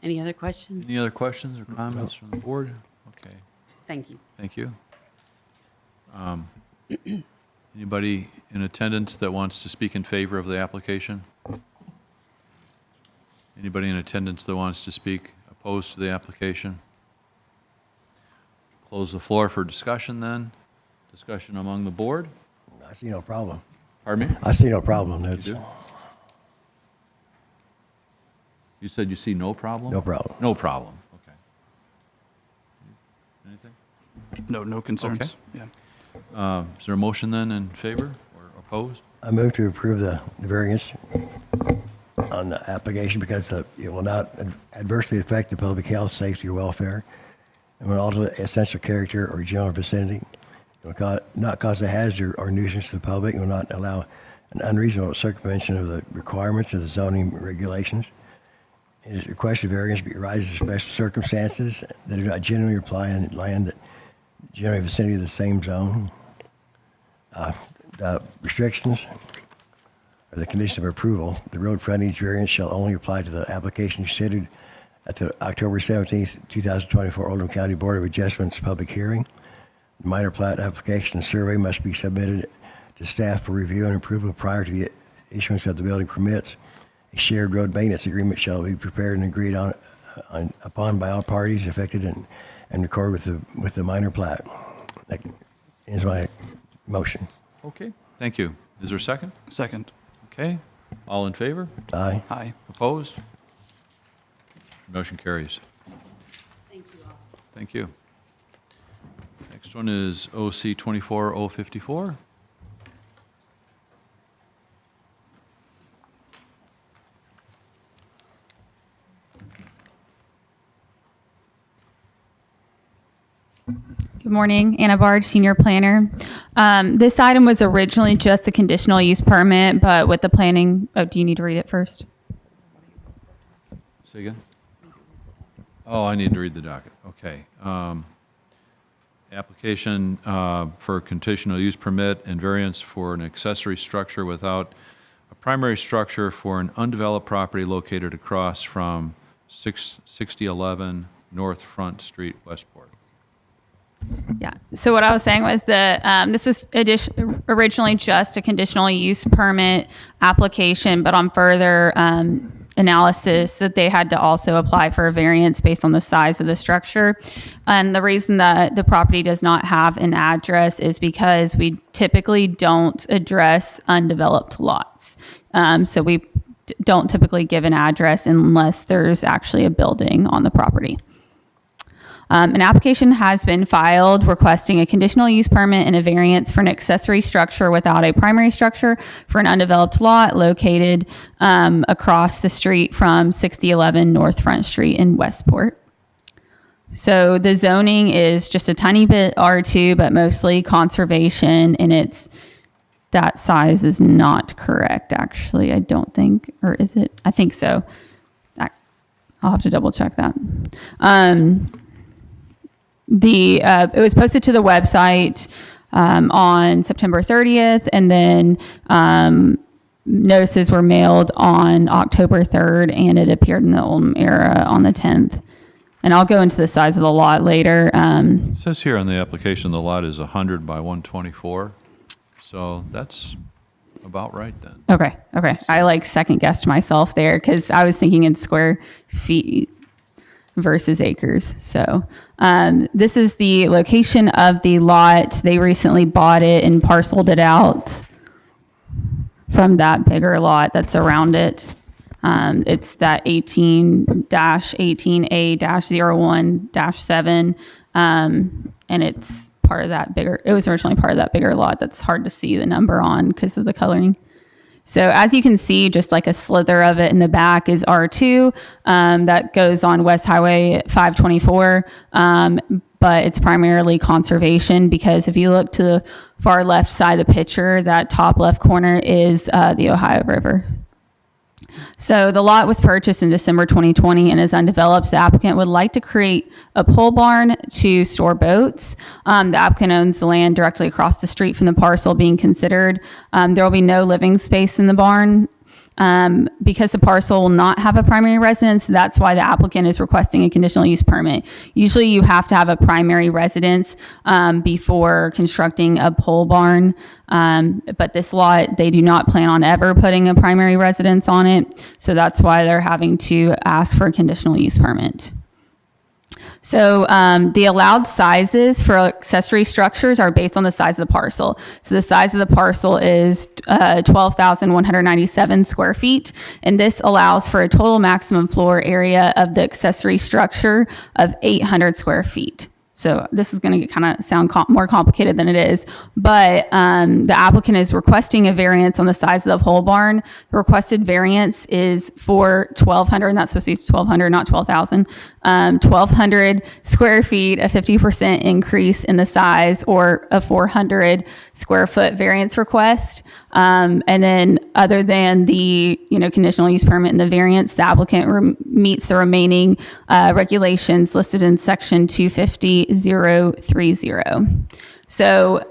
Any other questions? Any other questions or comments from the board? Okay, Thank you. thank you. Anybody in attendance that wants to speak in favor of the application? Anybody in attendance that wants to speak opposed to the application? Close the floor for discussion then. Discussion among the board. I see no problem. Pardon me? I see no problem. That's You do? You said you see no problem? no problem. No problem, okay. Anything? No concerns. Okay. Yeah. Is there a motion then in favor or opposed? I move to approve the variance on the application because it will not adversely affect the public health, safety, or welfare. It will alter the essential character or general vicinity. It will not cause a hazard or nuisance to the public. It will not allow an unreasonable circumvention of the requirements of the zoning regulations. It is requested variance arises of special circumstances that do not generally apply on land that generally vicinity of the same zone. The restrictions or the condition of approval, the road frontage variance shall only apply to the application considered at the October 17th, 2024 Oldham County Board of Adjustments public hearing. The minor plat application and survey must be submitted to staff for review and approval prior to the issuance of the building permits. A shared road maintenance agreement shall be prepared and agreed upon by all parties affected and recorded with the minor plat. That is my motion. Okay, thank you. Is there a second? Second. Okay, all in favor? Aye. Aye. Opposed? Motion carries. Thank you all. Thank you. Next one is OC 24054. Good morning, Anna Bard, Senior Planner. This item was originally just a conditional use permit, but with the planning, do you need to read it first? Say again? Oh, I need to read the docket. Okay. Application for a conditional use permit and variance for an accessory structure without a primary structure for an undeveloped property located across from 6011 North Front Street, Westport. Yeah. So what I was saying was that this was originally just a conditional use permit application, but on further analysis that they had to also apply for a variance based on the size of the structure. And the reason that the property does not have an address is because we typically don't address undeveloped lots. So we don't typically give an address unless there's actually a building on the property. An application has been filed requesting a conditional use permit and a variance for an accessory structure without a primary structure for an undeveloped lot located across the street from 6011 North Front Street in Westport. So the zoning is just a tiny bit R2, but mostly conservation, and that size is not correct, actually, I don't think, or is it? I think so. I'll have to double check that. It was posted to the website on September 30th, and then notices were mailed on October 3rd, and it appeared in the Oldham Era on the 10th. And I'll go into the size of the lot later. It says here on the application the lot is 100 by 124, so that's about right then. Okay. I second guessed myself there because I was thinking in square feet versus acres. So this is the location of the lot. They recently bought it and parceled it out from that bigger lot that's around it. It's that 18-18A-01-7, and it's part of that bigger, it was originally part of that bigger lot that's hard to see the number on because of the coloring. So as you can see, just like a slither of it in the back is R2. That goes on West Highway 524, but it's primarily conservation because if you look to the far left side of the picture, that top left corner is the Ohio River. So the lot was purchased in December 2020 and is undeveloped. The applicant would like to create a pole barn to store boats. The applicant owns the land directly across the street from the parcel being considered. There will be no living space in the barn. because the parcel will not have a primary residence, that's why the applicant is requesting a conditional use permit. Usually you have to have a primary residence before constructing a pole barn, but this lot, they do not plan on ever putting a primary residence on it, so that's why they're having to ask for a conditional use permit. So the allowed sizes for accessory structures are based on the size of the parcel. So the size of the parcel is 12,197 square feet, and this allows for a total maximum floor area of the accessory structure of 800 square feet. So this is going to kind of sound more complicated than it is, but the applicant is requesting a variance on the size of the pole barn. The requested variance is for 1,200, and that's supposed to be 1,200, not 12,000. 1,200 square feet, a 50% increase in the size, or a 400 square foot variance request. And then other than the conditional use permit and the variance, the applicant meets the remaining regulations listed in section 250.030. So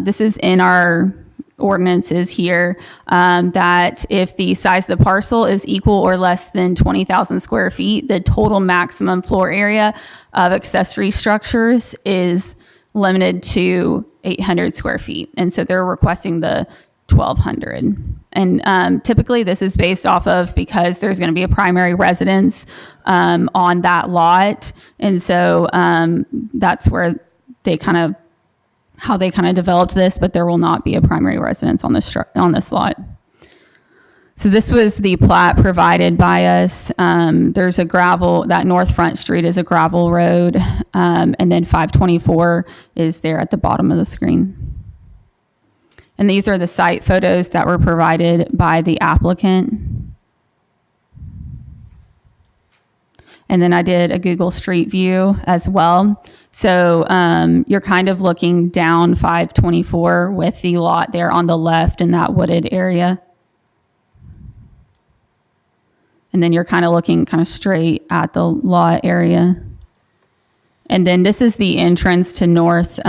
this is in our ordinances here, that if the size of the parcel is equal or less than 20,000 square feet, the total maximum floor area of accessory structures is limited to 800 square feet. And so they're requesting the 1,200. And typically this is based off of, because there's going to be a primary residence on that lot. And so that's where how they developed this, but there will not be a primary residence on this lot. So this was the plat provided by us. There's that North Front Street is a gravel road, and then 524 is there at the bottom of the screen. And these are the site photos that were provided by the applicant. And then I did a Google Street View as well. So you're kind of looking down 524 with the lot there on the left in that wooded area. And then you're kind of looking straight at the lot area. And then this is the entrance to North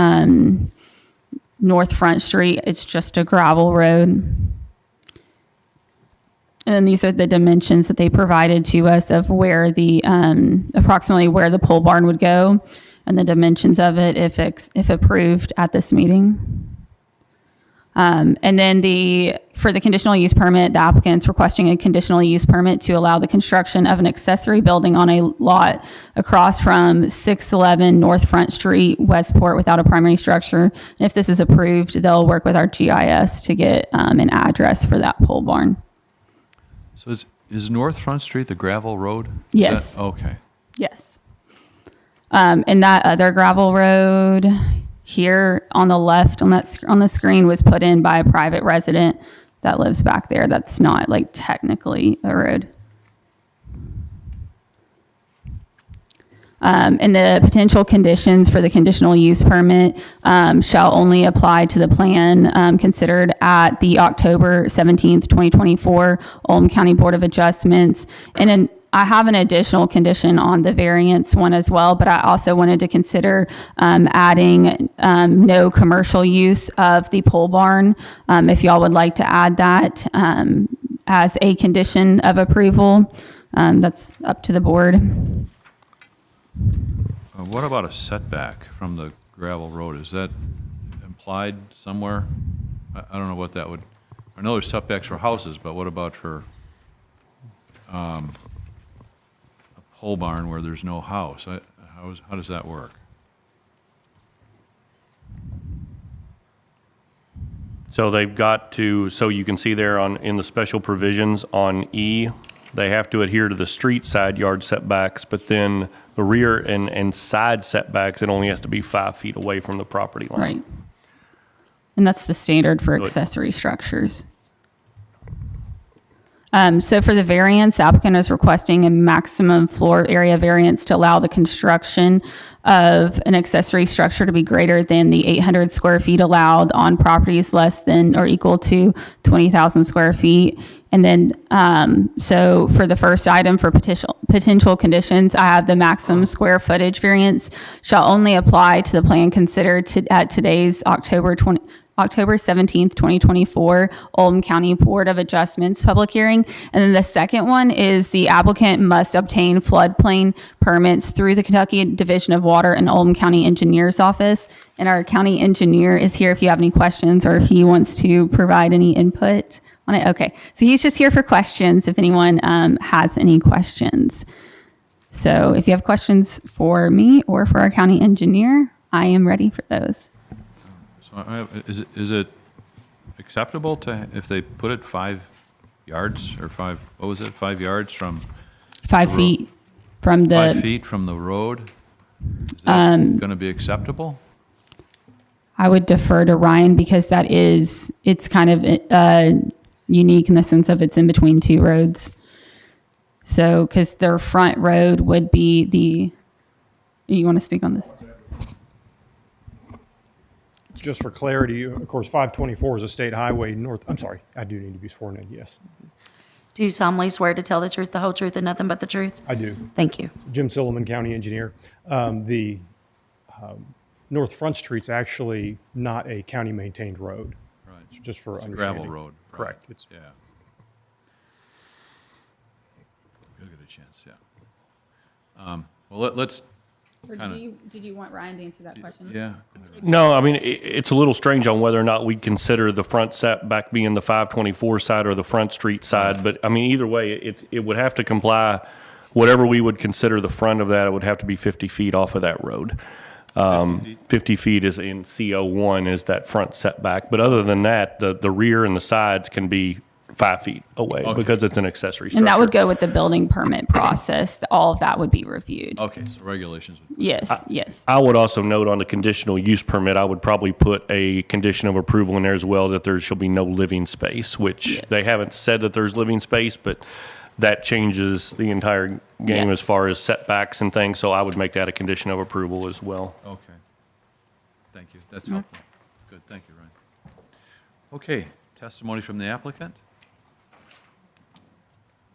Front Street. It's just a gravel road. And these are the dimensions that they provided to us of where the approximately where the pole barn would go, and the dimensions of it if approved at this meeting. And then for the conditional use permit, the applicant's requesting a conditional use permit to allow the construction of an accessory building on a lot across from 611 North Front Street, Westport, without a primary structure. And if this is approved, they'll work with our GIS to get an address for that pole barn. So is North Front Street the gravel road? Yes. Okay. Yes. And that other gravel road here on the left on the screen was put in by a private resident that lives back there. That's not technically a road. And the potential conditions for the conditional use permit shall only apply to the plan considered at the October 17th, 2024 Oldham County Board of Adjustments. And then I have an additional condition on the variance one as well, but I also wanted to consider adding no commercial use of the pole barn. If y'all would like to add that as a condition of approval, that's up to the board. What about a setback from the gravel road? Is that implied somewhere? I don't know what that would, I know there's setbacks for houses, but what about for a pole barn where there's no house? How does that work? So they've got to, so you can see there in the special provisions on E, they have to adhere to the street side yard setbacks, but then the rear and side setbacks, it only has to be 5 feet away from the property line. Right. And that's the standard for accessory structures. So for the variance, the applicant is requesting a maximum floor area variance to allow the construction of an accessory structure to be greater than the 800 square feet allowed on properties less than or equal to 20,000 square feet. And then, so for the first item for potential conditions, I have the maximum square footage variance shall only apply to the plan considered at today's October October 17th, 2024, Oldham County Board of Adjustments public hearing. And then the second one is the applicant must obtain floodplain permits through the Kentucky Division of Water and Oldham County Engineer's Office. And our county engineer is here if you have any questions or if he wants to provide any input on it. Okay, so he's just here for questions if anyone has any questions. So if you have questions for me or for our county engineer, I am ready for those. So is it acceptable to, if they put it 5 yards or 5 yards from? 5 feet from the. 5 feet from the road? Is that going to be acceptable? I would defer to Ryan because it's kind of unique in the sense of it's in between two roads. So, because their front road would be you want to speak on this? Just for clarity, of course, 524 is a state highway north. I'm sorry, I do need to be sworn in, yes. Do you solemnly swear to tell the truth, the whole truth, and nothing but the truth? I do. Thank you. Jim Silliman, County Engineer. The North Front Street's actually not a county-maintained road. Right. It's just for It's a understanding. gravel road. right. Correct. It's Yeah. You'll get a chance, yeah. Well, let's, kinda- Did you want Ryan to answer that question? yeah. No, I mean, it's a little strange on whether or not we'd consider the front setback being the 524 side or the front street side. But I mean, either way, it would have to comply, whatever we would consider the front of that, it would have to be 50 feet off of that road. 50 feet is in CO1 is that front setback. But other than that, the rear and the sides can be 5 feet away because it's an accessory structure. And that would go with the building permit process. All of that would be reviewed. Okay, so regulations would. Yes, yes. I would also note on the conditional use permit, I would probably put a condition of approval in there as well that there shall be no living space, which Yes. they haven't said that there's living space, but that changes the entire game as Yes. far as setbacks and things. So I would make that a condition of approval as well. Okay. Thank you. That's helpful. Good, thank you, Ryan. Okay, testimony from the applicant?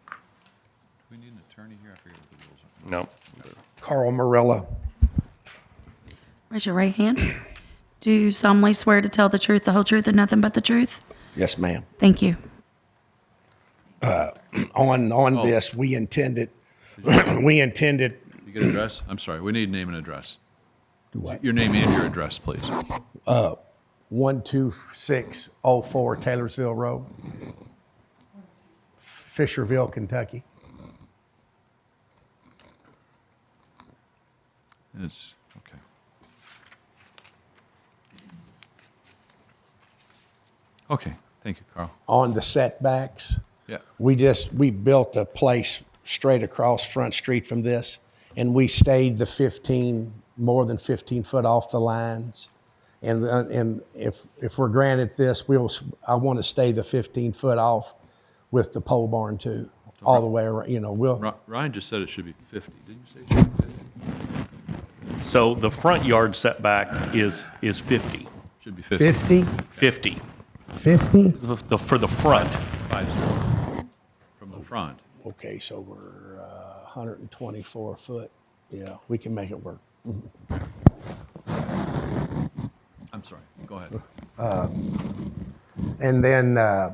Do we need an attorney here? I forget what the rules are. No. Carl Morella. Raise your right hand. Do you solemnly swear to tell the truth, the whole truth, and nothing but the truth? Yes, ma'am. Thank you. On this, we intended, You get an address? I'm sorry, we need name and address. what? Your name and your address, please. 12604 Taylorsville Road, Fisherville, Kentucky. It's, okay. Okay, thank you, Carl. On the setbacks, Yeah, we built a place straight across Front Street from this, and we stayed the more than 15 foot off the lines. And if we're granted this, I want to stay the 15 foot off with the pole barn too, all the way around, Ryan just said it should be 50, didn't you say it should be 50? So the front yard setback is 50. Should be 50. 50? 50 50? for the front. 50, from the front. Okay, so we're 124 foot. Yeah, we can make it work. I'm sorry, go ahead. And then, I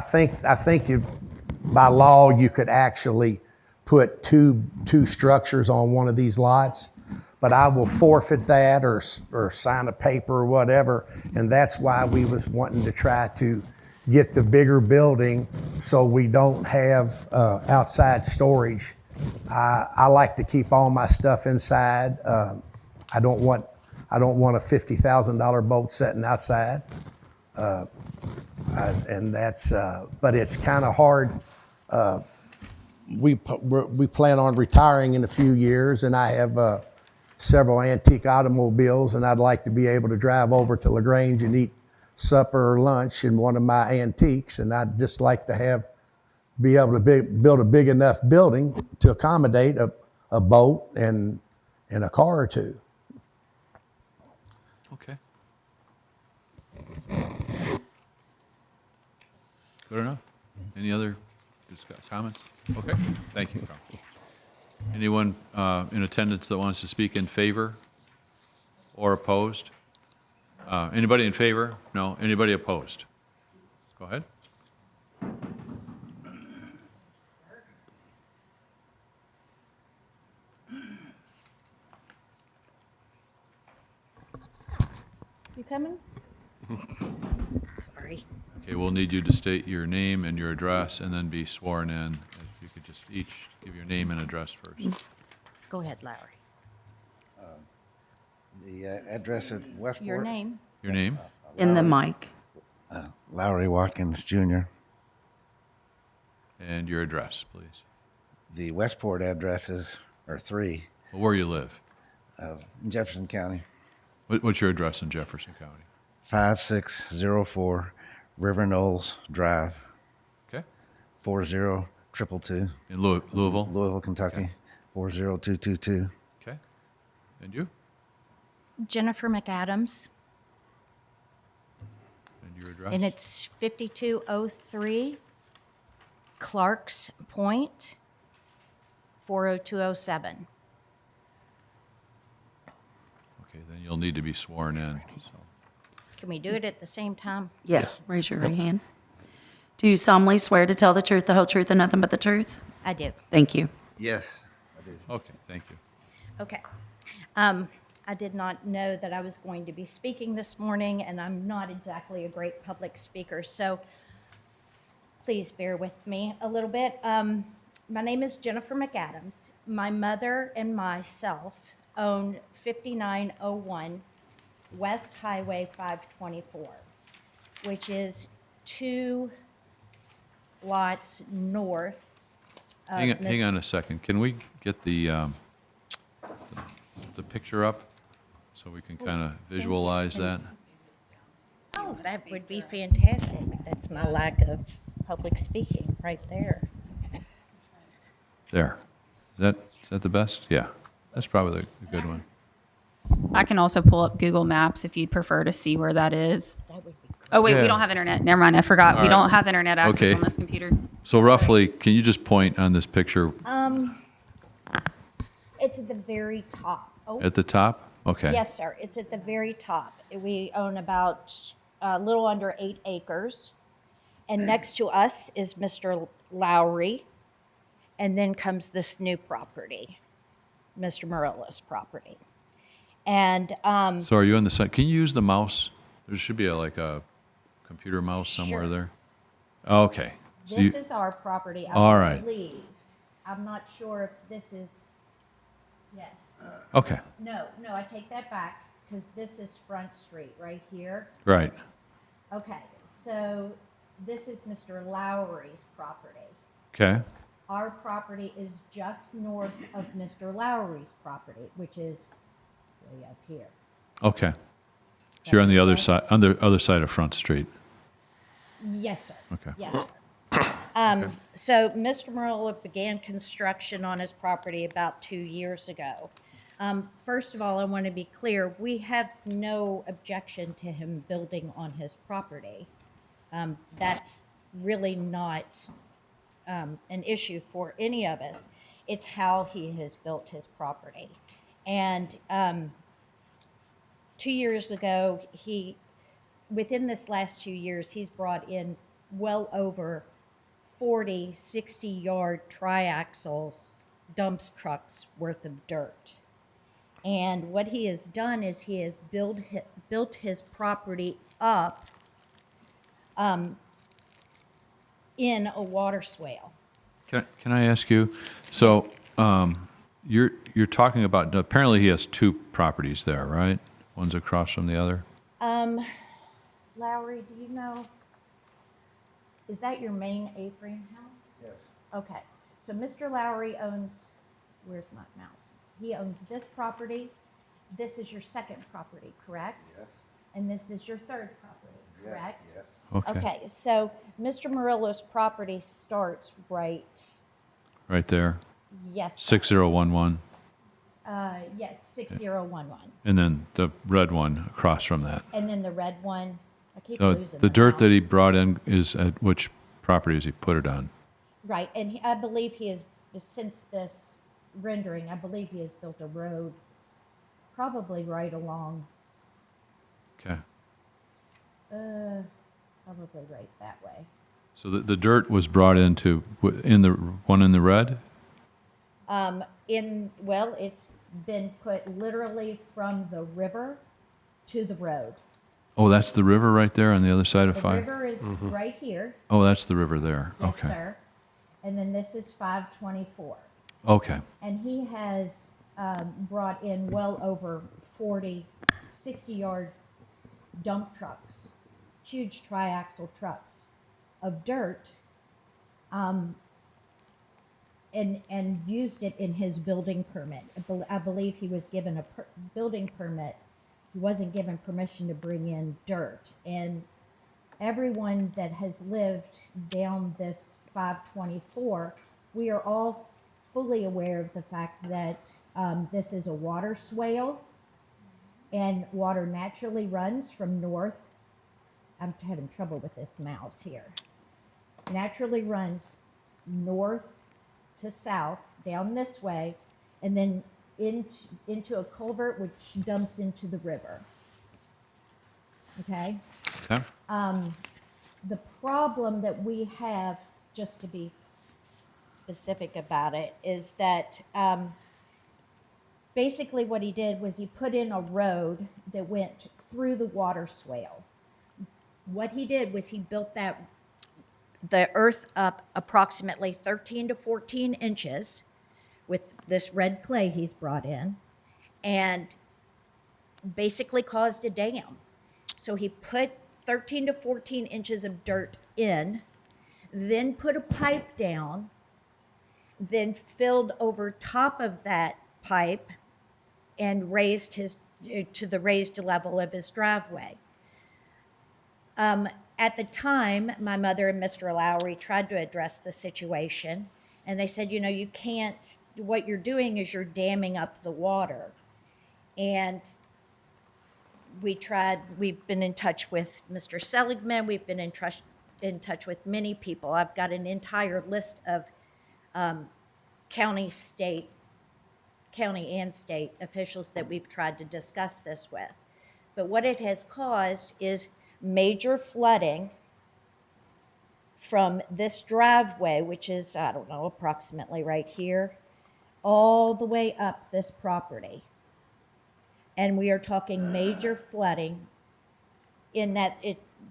think by law, you could actually put two structures on one of these lots, but I will forfeit that or sign a paper or whatever. And that's why we was wanting to try to get the bigger building so we don't have outside storage. I like to keep all my stuff inside. I don't want a $50,000 boat sitting outside. And that's, but it's kind of hard. We plan on retiring in a few years, and I have several antique automobiles, and I'd like to be able to drive over to LaGrange and eat supper or lunch in one of my antiques, and I'd just like to be able to build a big enough building to accommodate a boat and a car or two. Okay. Good enough. Any other comments? Okay, thank you, Carl. Anyone in attendance that wants to speak in favor or opposed? Anybody in favor? No. Anybody opposed? Go ahead. You coming? Sorry. Okay, we'll need you to state your name and your address and then be sworn in. If you could just each give your name and address first. Go ahead, Lowry. The address at Westport. Your name? Your name? In the mic. Lowry Watkins Jr. And your address, please. The Westport addresses are 3 Where you live. in Jefferson County. What's your address in Jefferson County? 5604 River Knolls Drive, Okay. 40222. In Louisville? Louisville, Kentucky, 40222. Okay. And you? Jennifer McAdams, And your address? and it's 5203 Clark's Point, 40207. Okay, then you'll need to be sworn in. So. Can we do it at the same time? Yes. Raise your right hand. Do you solemnly swear to tell the truth, the whole truth, and nothing but the truth? I do. Thank you. Yes. Okay, thank you. Okay. I did not know that I was going to be speaking this morning, and I'm not exactly a great public speaker, so please bear with me a little bit. My name is Jennifer McAdams. My mother and myself own 5901 West Highway 524, which is 2 lots north of Hang on a second. Can we get the picture up so we can kind of visualize that? Oh, that would be fantastic. That's my lack of public speaking right there. There. Is that the best? Yeah. That's probably the good one. I can also pull up Google Maps if you'd prefer to see where that is. That would be great. Oh, wait, Yeah. we don't have internet. Never mind, I forgot. All We right. don't have internet access Okay. on this computer. So roughly, can you just point on this picture It's at the very top. Oh, at the top? Okay. yes, sir. It's at the very top. We own about a little under 8 acres. And next to us is Mr. Lowry. And then comes this new property, Mr. Murillo's property. And So are you on the side? Can you use the mouse? There should be like a computer mouse somewhere Sure. there. Okay. So this is our property, I All right. believe. I'm not sure if this is, yes. Okay. No, I take that back, because this is Front Street right here. Right. Okay, so this is Mr. Lowry's property. Okay. Our property is just north of Mr. Lowry's property, which is way up here. Okay. So you're on the other side, on the other side of Front Street. Yes, sir. Okay. Yes, sir. So Mr. Murillo began construction on his property about 2 years ago. First of all, I want to be clear, we have no objection to him building on his property. That's really not an issue for any of us. It's how he has built his property. And 2 years ago, within this last 2 years, he's brought in well over 40 60-yard triaxles, dumps trucks worth of dirt. And what he has done is he has built his property up in a water swale. Can I ask you, so you're talking about, apparently he has 2 properties there, right? One's across from the other? Lowry, do you know, is that your main A-frame house? Yes. Okay, so Mr. Lowry owns, where's my mouse? He owns this property. This is your second property, correct? Yes. And this is your third property, correct? Yes. Okay. Okay, so Mr. Murillo's property starts right, Right there, yes. sir. 6011, Yes, 6011. and then the red one across from that. And then the red one, I keep So losing the dirt that he mouse. brought in is at which property has he put it on? Right, and I believe he has, since this rendering, I believe he has built a road probably right along Okay. Probably right that way. So the dirt was brought into, in the one in the red? Well, it's been put literally from the river to the road. Oh, that's the river right there on the other side of The 5? river is right here. Oh, that's the river there. Yes, Okay. sir. And then this is 524. Okay. And he has brought in well over 40, 60-yard dump trucks, huge triaxle trucks of dirt, and used it in his building permit. I believe he was given a building permit. He wasn't given permission to bring in dirt. And everyone that has lived down this 524, we are all fully aware of the fact that this is a water swale, and water naturally runs from north. I'm having trouble with this mouse here. Naturally runs north to south down this way, and then into a culvert which dumps into the river. Okay? Okay. The problem that we have, just to be specific about it, is that basically what he did was he put in a road that went through the water swale. What he did was he built the earth up approximately 13 to 14 inches with this red clay he's brought in, and basically caused a dam. So he put 13 to 14 inches of dirt in, then put a pipe down, then filled over top of that pipe and raised to the raised level of his driveway. At the time, my mother and Mr. Lowry tried to address the situation, and they said, you can't, what you're doing is you're damming up the water. And we've been in touch with Mr. Seligman, we've been in touch with many people. I've got an entire list of county and state officials that we've tried to discuss this with. But what it has caused is major flooding from this driveway, which is, I don't know, approximately right here, all the way up this property. And we are talking major flooding in that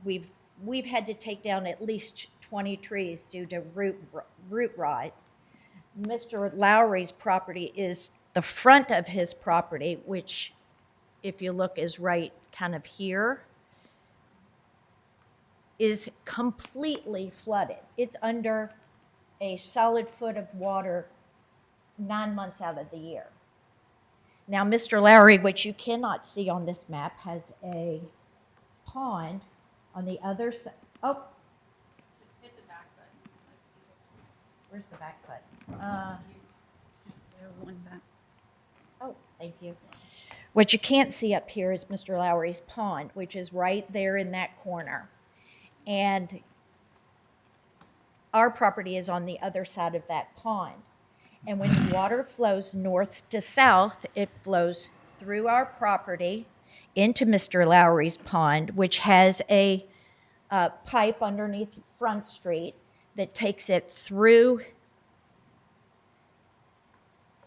we've had to take down at least 20 trees due to root rot. Mr. Lowry's property is the front of his property, which, if you look, is right kind of here, is completely flooded. It's under a solid foot of water 9 months out of the year. Now, Mr. Lowry, which you cannot see on this map, has a pond on the other side. Oh. Just hit the back button. Where's the back button? One back. Oh, thank you. What you can't see up here is Mr. Lowry's pond, which is right there in that corner. And our property is on the other side of that pond. And when water flows north to south, it flows through our property into Mr. Lowry's pond, which has a pipe underneath Front Street that takes it through,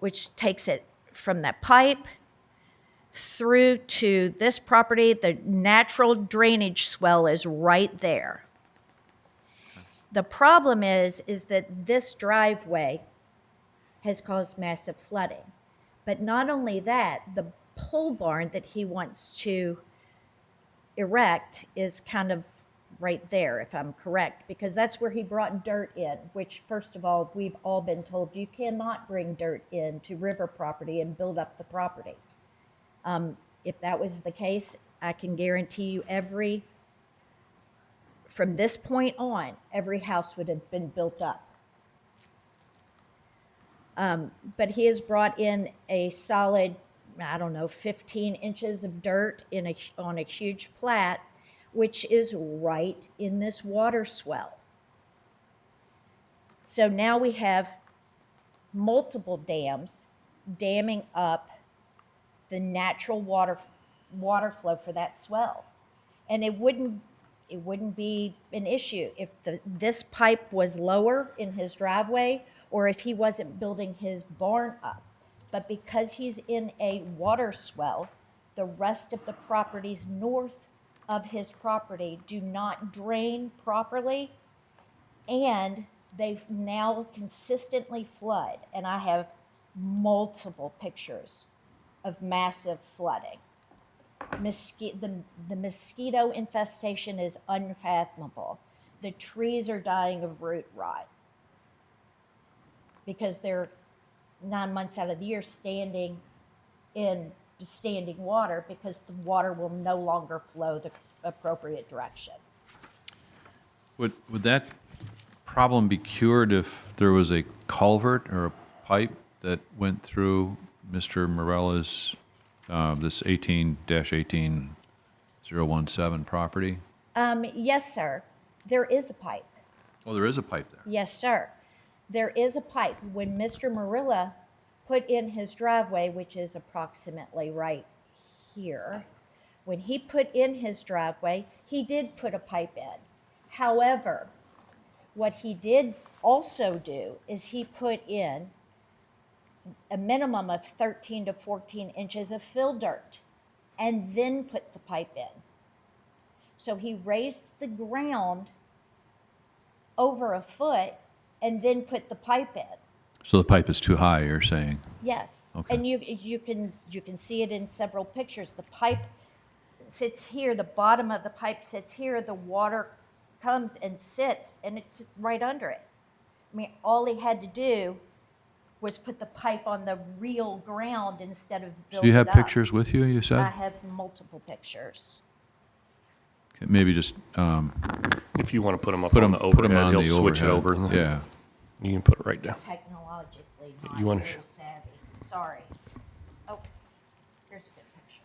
which takes it from that pipe through to this property. The natural drainage swell is right there. The problem is that this driveway has caused massive flooding. But not only that, the pole barn that he wants to erect is kind of right there, if I'm correct, because that's where he brought dirt in, which, first of all, we've all been told you cannot bring dirt into river property and build up the property. If that was the case, I can guarantee you from this point on, every house would have been built up. But he has brought in a solid, 15 inches of dirt on a huge plat, which is right in this water swell. So now we have multiple dams damming up the natural water flow for that swell. And it wouldn't be an issue if this pipe was lower in his driveway or if he wasn't building his barn up. But because he's in a water swell, the rest of the properties north of his property do not drain properly, and they now consistently flood. And I have multiple pictures of massive flooding. The mosquito infestation is unfathomable. The trees are dying of root rot because they're 9 months out of the year standing in standing water because the water will no longer flow the appropriate direction. Would that problem be cured if there was a culvert or a pipe that went through Mr. Morella's, this 18-18017 property? Yes, sir. There is a pipe. Oh, there is a pipe there. Yes, sir. There is a pipe. When Mr. Marilla put in his driveway, which is approximately right here, when he put in his driveway, he did put a pipe in. However, what he did also do is he put in a minimum of 13 to 14 inches of fill dirt and then put the pipe in. So he raised the ground over a foot and then put the pipe in. So the pipe is too high, you're saying? Yes. Okay. And you can see it in several pictures. The pipe sits here, the bottom of the pipe sits here, the water comes and sits, and it's right under it. I mean, all he had to do was put the pipe on the real ground instead of So building you have it up. pictures with you, you said? I have multiple pictures. Okay, maybe just If you want to put them up put on them the overhead, on he'll the switch it overhead. over. Yeah. You can put it right down. Technologically not You wanna very savvy. Sorry. Oh, here's a good picture.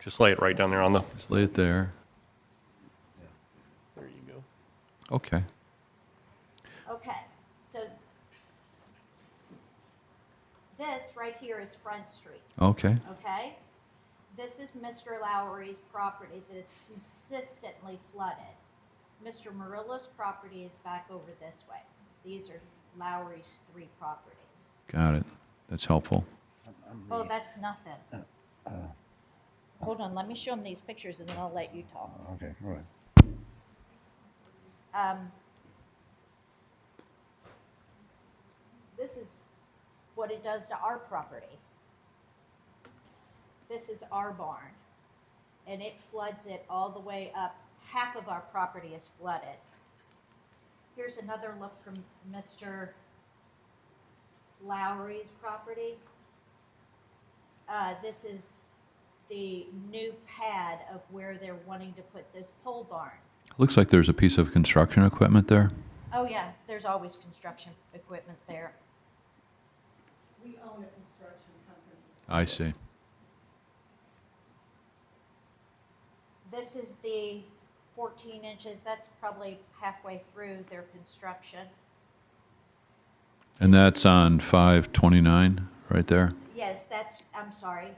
Just lay it right down there on the. Just lay it there. There you go. Okay. Okay, so this right here is Front Street. Okay. Okay? This is Mr. Lowry's property that is consistently flooded. Mr. Marilla's property is back over this way. These are Lowry's 3 properties. Got it. That's helpful. Oh, that's nothing. Hold on, let me show him these pictures and then I'll let you talk. Okay, all right. This is what it does to our property. This is our barn, and it floods it all the way up. Half of our property is flooded. Here's another look from Mr. Lowry's property. This is the new pad of where they're wanting to put this pole barn. Looks like there's a piece of construction equipment there. Oh yeah, there's always construction equipment there. We own a construction company. I see. This is the 14 inches. That's probably halfway through their construction. And that's on 529, right there? Yes, that's, I'm sorry.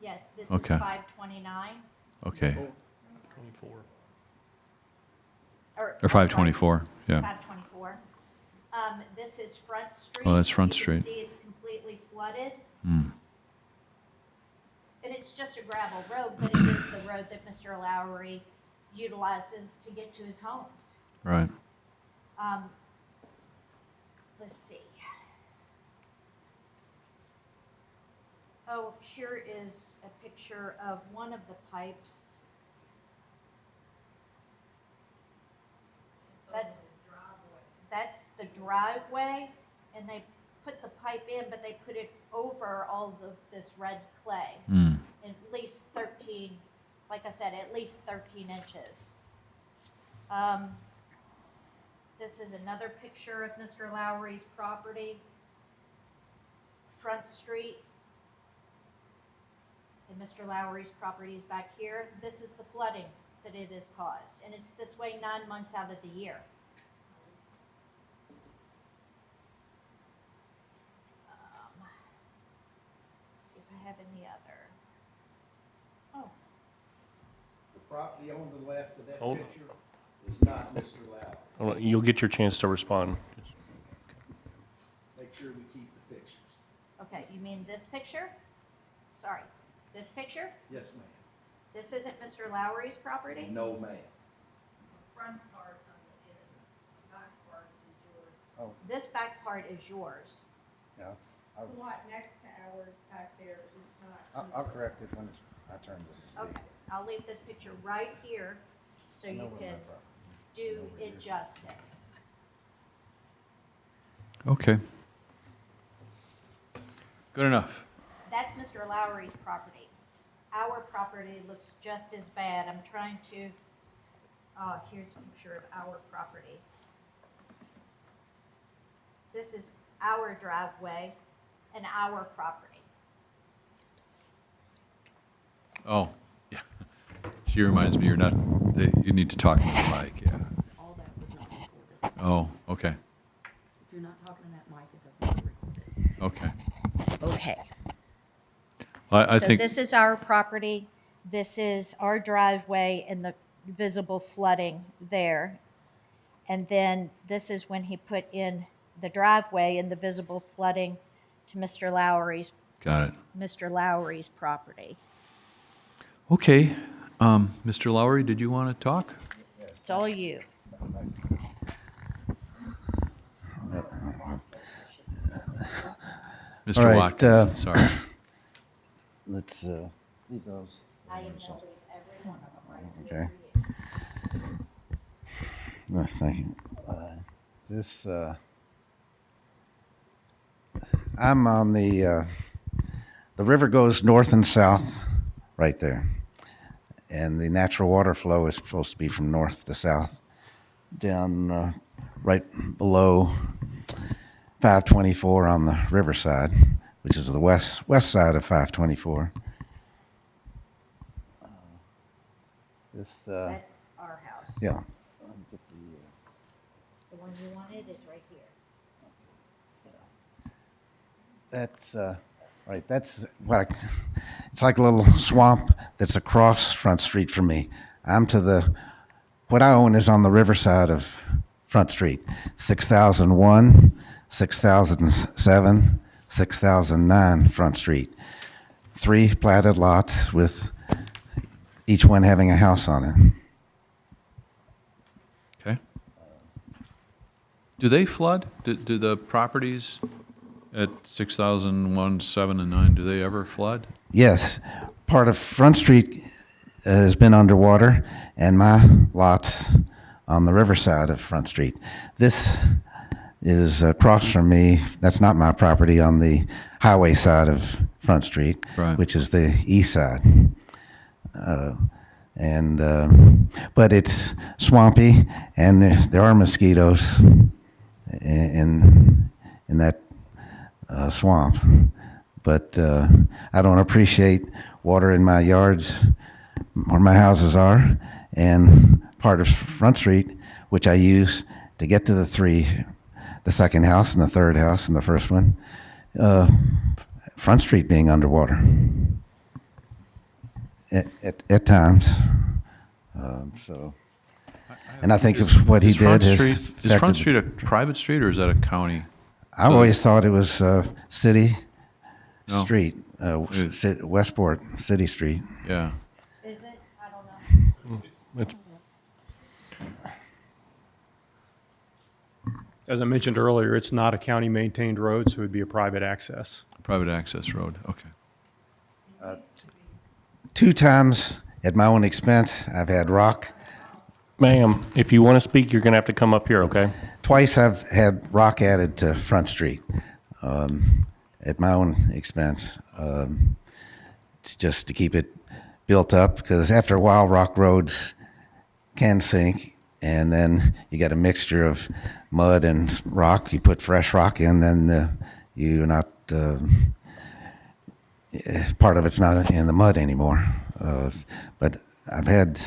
Yes, this is Okay. 529. Okay. 24. Or Or 524, yeah. 524. This is Front Street. Oh, that's Front You can Street. see it's completely flooded. Hmm. And it's just a gravel road, but it is the road that Mr. Lowry utilizes to get to his homes. Right. Let's see. Oh, here is a picture of one of the pipes. That's the driveway, and they put the pipe in, but they put it over all of this red clay. Hmm. At least 13, like I said, at least 13 inches. This is another picture of Mr. Lowry's property. Front Street. And Mr. Lowry's property is back here. This is the flooding that it has caused. And it's this way 9 months out of the year. See if I have any other. Oh. property on the left of that Hold- picture is not Mr. Lowry. Hold on, you'll get your chance to respond. Make sure we keep the pictures. Okay, you mean this picture? Sorry, this picture? Yes, ma'am. This isn't Mr. Lowry's property? No, ma'am. Front part of it is, the back part is yours. This back part is yours. Yeah, The lot next to ours back there is not. I'll correct it when I turn this. Okay, I'll leave this picture right here so you can do it justice. Okay. Good enough. That's Mr. Lowry's property. Our property looks just as bad. I'm trying to, here's a picture of our property. This is our driveway and our property. Oh, yeah. She reminds me, you need to talk into the mic, yeah. All that was not recorded. Oh, okay, If you're not talking to that mic, it doesn't get recorded. okay. Okay. I So think, this is our property, this is our driveway and the visible flooding there. And then this is when he put in the driveway and the visible flooding to Mr. Lowry's property. okay. Mr. Lowry, did you want to talk? It's all you. Mr. All right, Watkins, sorry. Let's leave those. I am going to leave every one of them right Okay. here for you. No, thank you. This, I'm on the river goes north and south right there. And the natural water flow is supposed to be from north to south down right below 524 on the riverside, which is the west side of 524. This, That's our house. yeah. The one you wanted is right here. That's right. That's what it's like a little swamp that's across Front Street from me. I'm to the what I own is on the riverside of Front Street. 6001, 6007, 6009 Front Street. 3 platted lots with each one having a house on it. Okay. Do they flood? Do the properties at 6001, 7, and 9, do they ever flood? Yes, part of Front Street has been underwater, and my lot's on the riverside of Front Street. This is across from me. That's not my property on the highway side of Front Street, Right. which is the east side. But it's swampy, and there are mosquitoes in that swamp. But I don't appreciate water in my yards where my houses are, and part of Front Street, which I use to get to the second house and the third house and the first one, Front Street being underwater at times. And I think of what he did has Is Front affected- Street a private street, or is that a county? I always thought it was city No. street, It- Westport City Street. Yeah. Is it? I don't know. It's- As I mentioned earlier, it's not a county-maintained road, so it would be a private access. Private access road, okay. 2 times at my own expense, I've had rock. Ma'am, if you want to speak, you're going to have to come up here, okay? Twice I've had rock added to Front Street at my own expense, just to keep it built up, because after a while, rock roads can sink, and then you get a mixture of mud and rock. You put fresh rock in, then you're not, part of it's not in the mud anymore. But I've had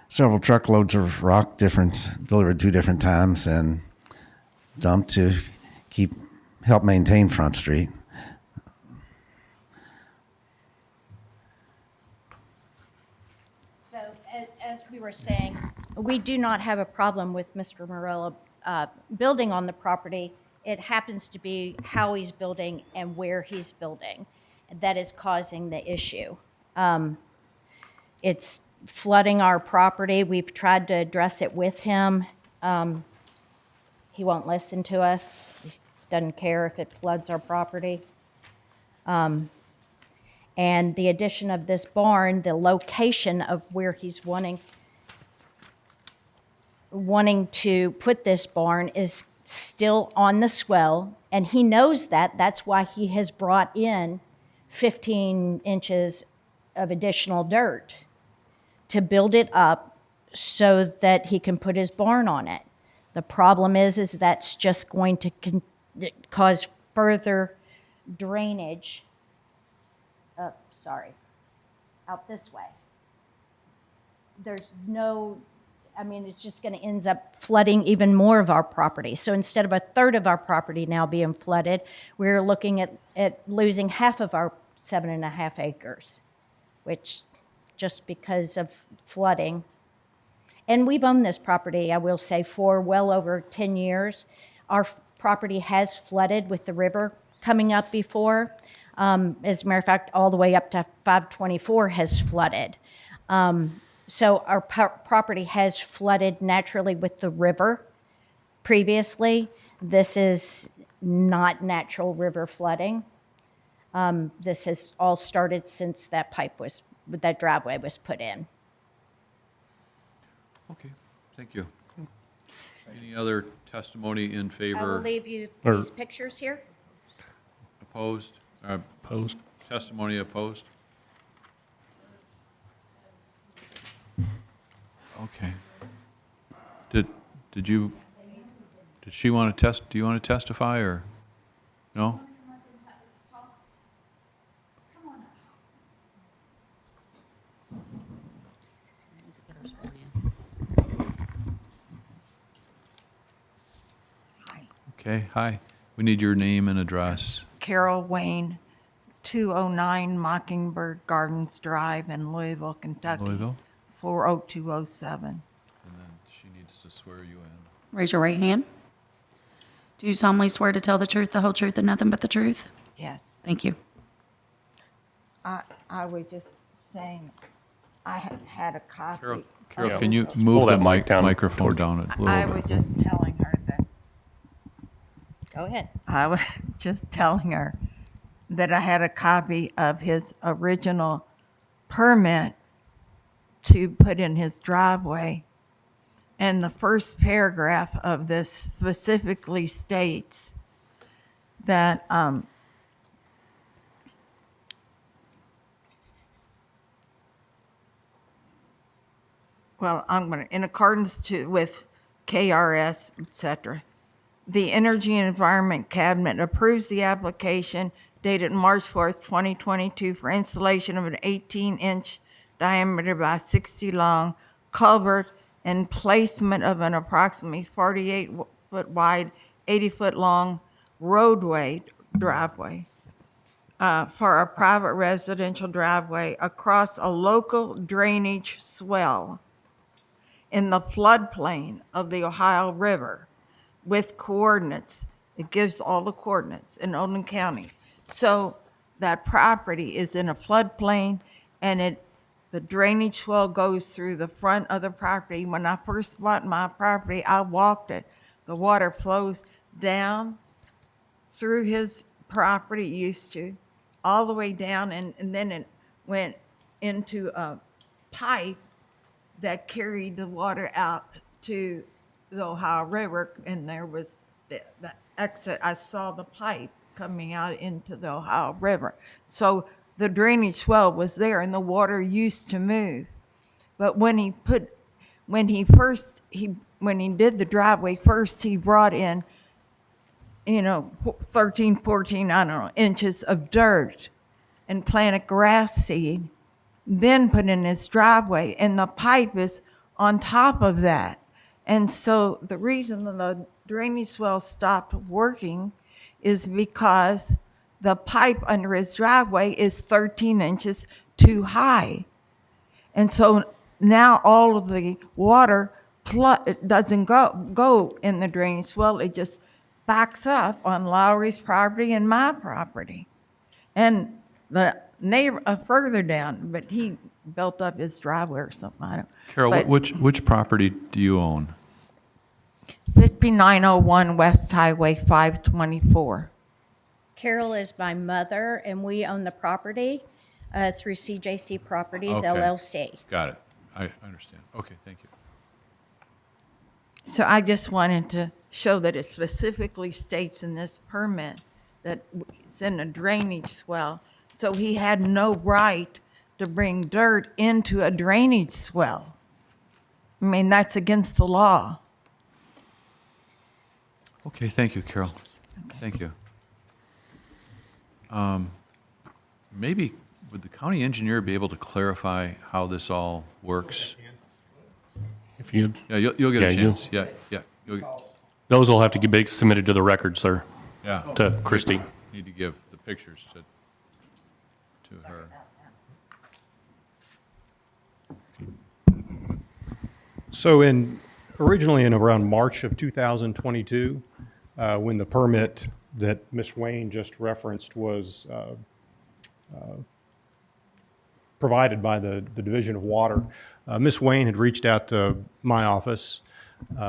several truckloads of rock delivered 2 different times and dumped to help maintain Front Street. So As we were saying, we do not have a problem with Mr. Morello building on the property. It happens to be how he's building and where he's building that is causing the issue. It's flooding our property. We've tried to address it with him. He won't listen to us. He doesn't care if it floods our property. And the addition of this barn, the location of where he's wanting to put this barn is still on the swell, and he knows that. That's why he has brought in 15 inches of additional dirt to build it up so that he can put his barn on it. The problem is that's just going to cause further drainage. Out this way. There's no, it's just going to end up flooding even more of our property. So instead of a third of our property now being flooded, we're looking at losing half of our 7.5 acres, which just because of flooding. And we've owned this property, I will say, for well over 10 years. Our property has flooded with the river coming up before. As a matter of fact, all the way up to 524 has flooded. So our property has flooded naturally with the river previously. This is not natural river flooding. This has all started since that driveway was put in. Okay, thank you. Any other testimony in I favor? will leave you these pictures here. Opposed? Opposed. Testimony opposed? Okay. Did she want to do you want to testify or no? Okay, hi. We need your name and address. Carol Wayne, 209 Mockingbird Gardens Drive in Louisville, Kentucky. Louisville? 40207. And then she needs to swear you in. Raise your right hand. Do you solemnly swear to tell the truth, the whole truth, and nothing but the truth? Yes. Thank you. I was just saying, I had a copy. Carol, can you move the microphone down a little I bit? was just telling her that. Go ahead. I was just telling her that I had a copy of his original permit to put in his driveway. And the first paragraph of this specifically states that in accordance with KRS, etc., the Energy and Environment Cabinet approves the application dated March 4th, 2022 for installation of an 18-inch diameter by 60 long culvert and placement of an approximately 48-foot wide, 80-foot long driveway for a private residential driveway across a local drainage swell in the floodplain of the Ohio River with coordinates. It gives all the coordinates in Oldham County. So that property is in a floodplain, and the drainage swell goes through the front of the property. When I first bought my property, I walked it. The water flows down through his property, used to, all the way down, and then it went into a pipe that carried the water out to the Ohio River, and there was the exit. I saw the pipe coming out into the Ohio River. So the drainage swell was there, and the water used to move. But when he did the driveway first, he brought in, 13, 14, inches of dirt and planted grass seed, then put in his driveway, and the pipe is on top of that. And so the reason the drainage swell stopped working is because the pipe under his driveway is 13 inches too high. And so now all of the water it doesn't go in the drainage swell. It just backs up on Lowry's property and my property. And the neighbor further down, but he built up his driveway or something. I don't. Carol, but which property do you own? 5901 West Highway 524. Carol is my mother, and we own the property through CJC Properties Okay. LLC. Got it. I understand. Okay, thank you. So I just wanted to show that it specifically states in this permit that it's in a drainage swell. So he had no right to bring dirt into a drainage swell. I mean, that's against the law. Okay, thank you, Carol. Thank you. Maybe would the county engineer be able to clarify how this all works? If you, Yeah, you'll get a Yeah, chance. Yeah, yeah. those will have to be submitted to the record, sir, Yeah. to Christie. Need to give the pictures to her. So originally in around March of 2022, when the permit that Ms. Wayne just referenced was provided by the Division of Water, Ms. Wayne had reached out to my office.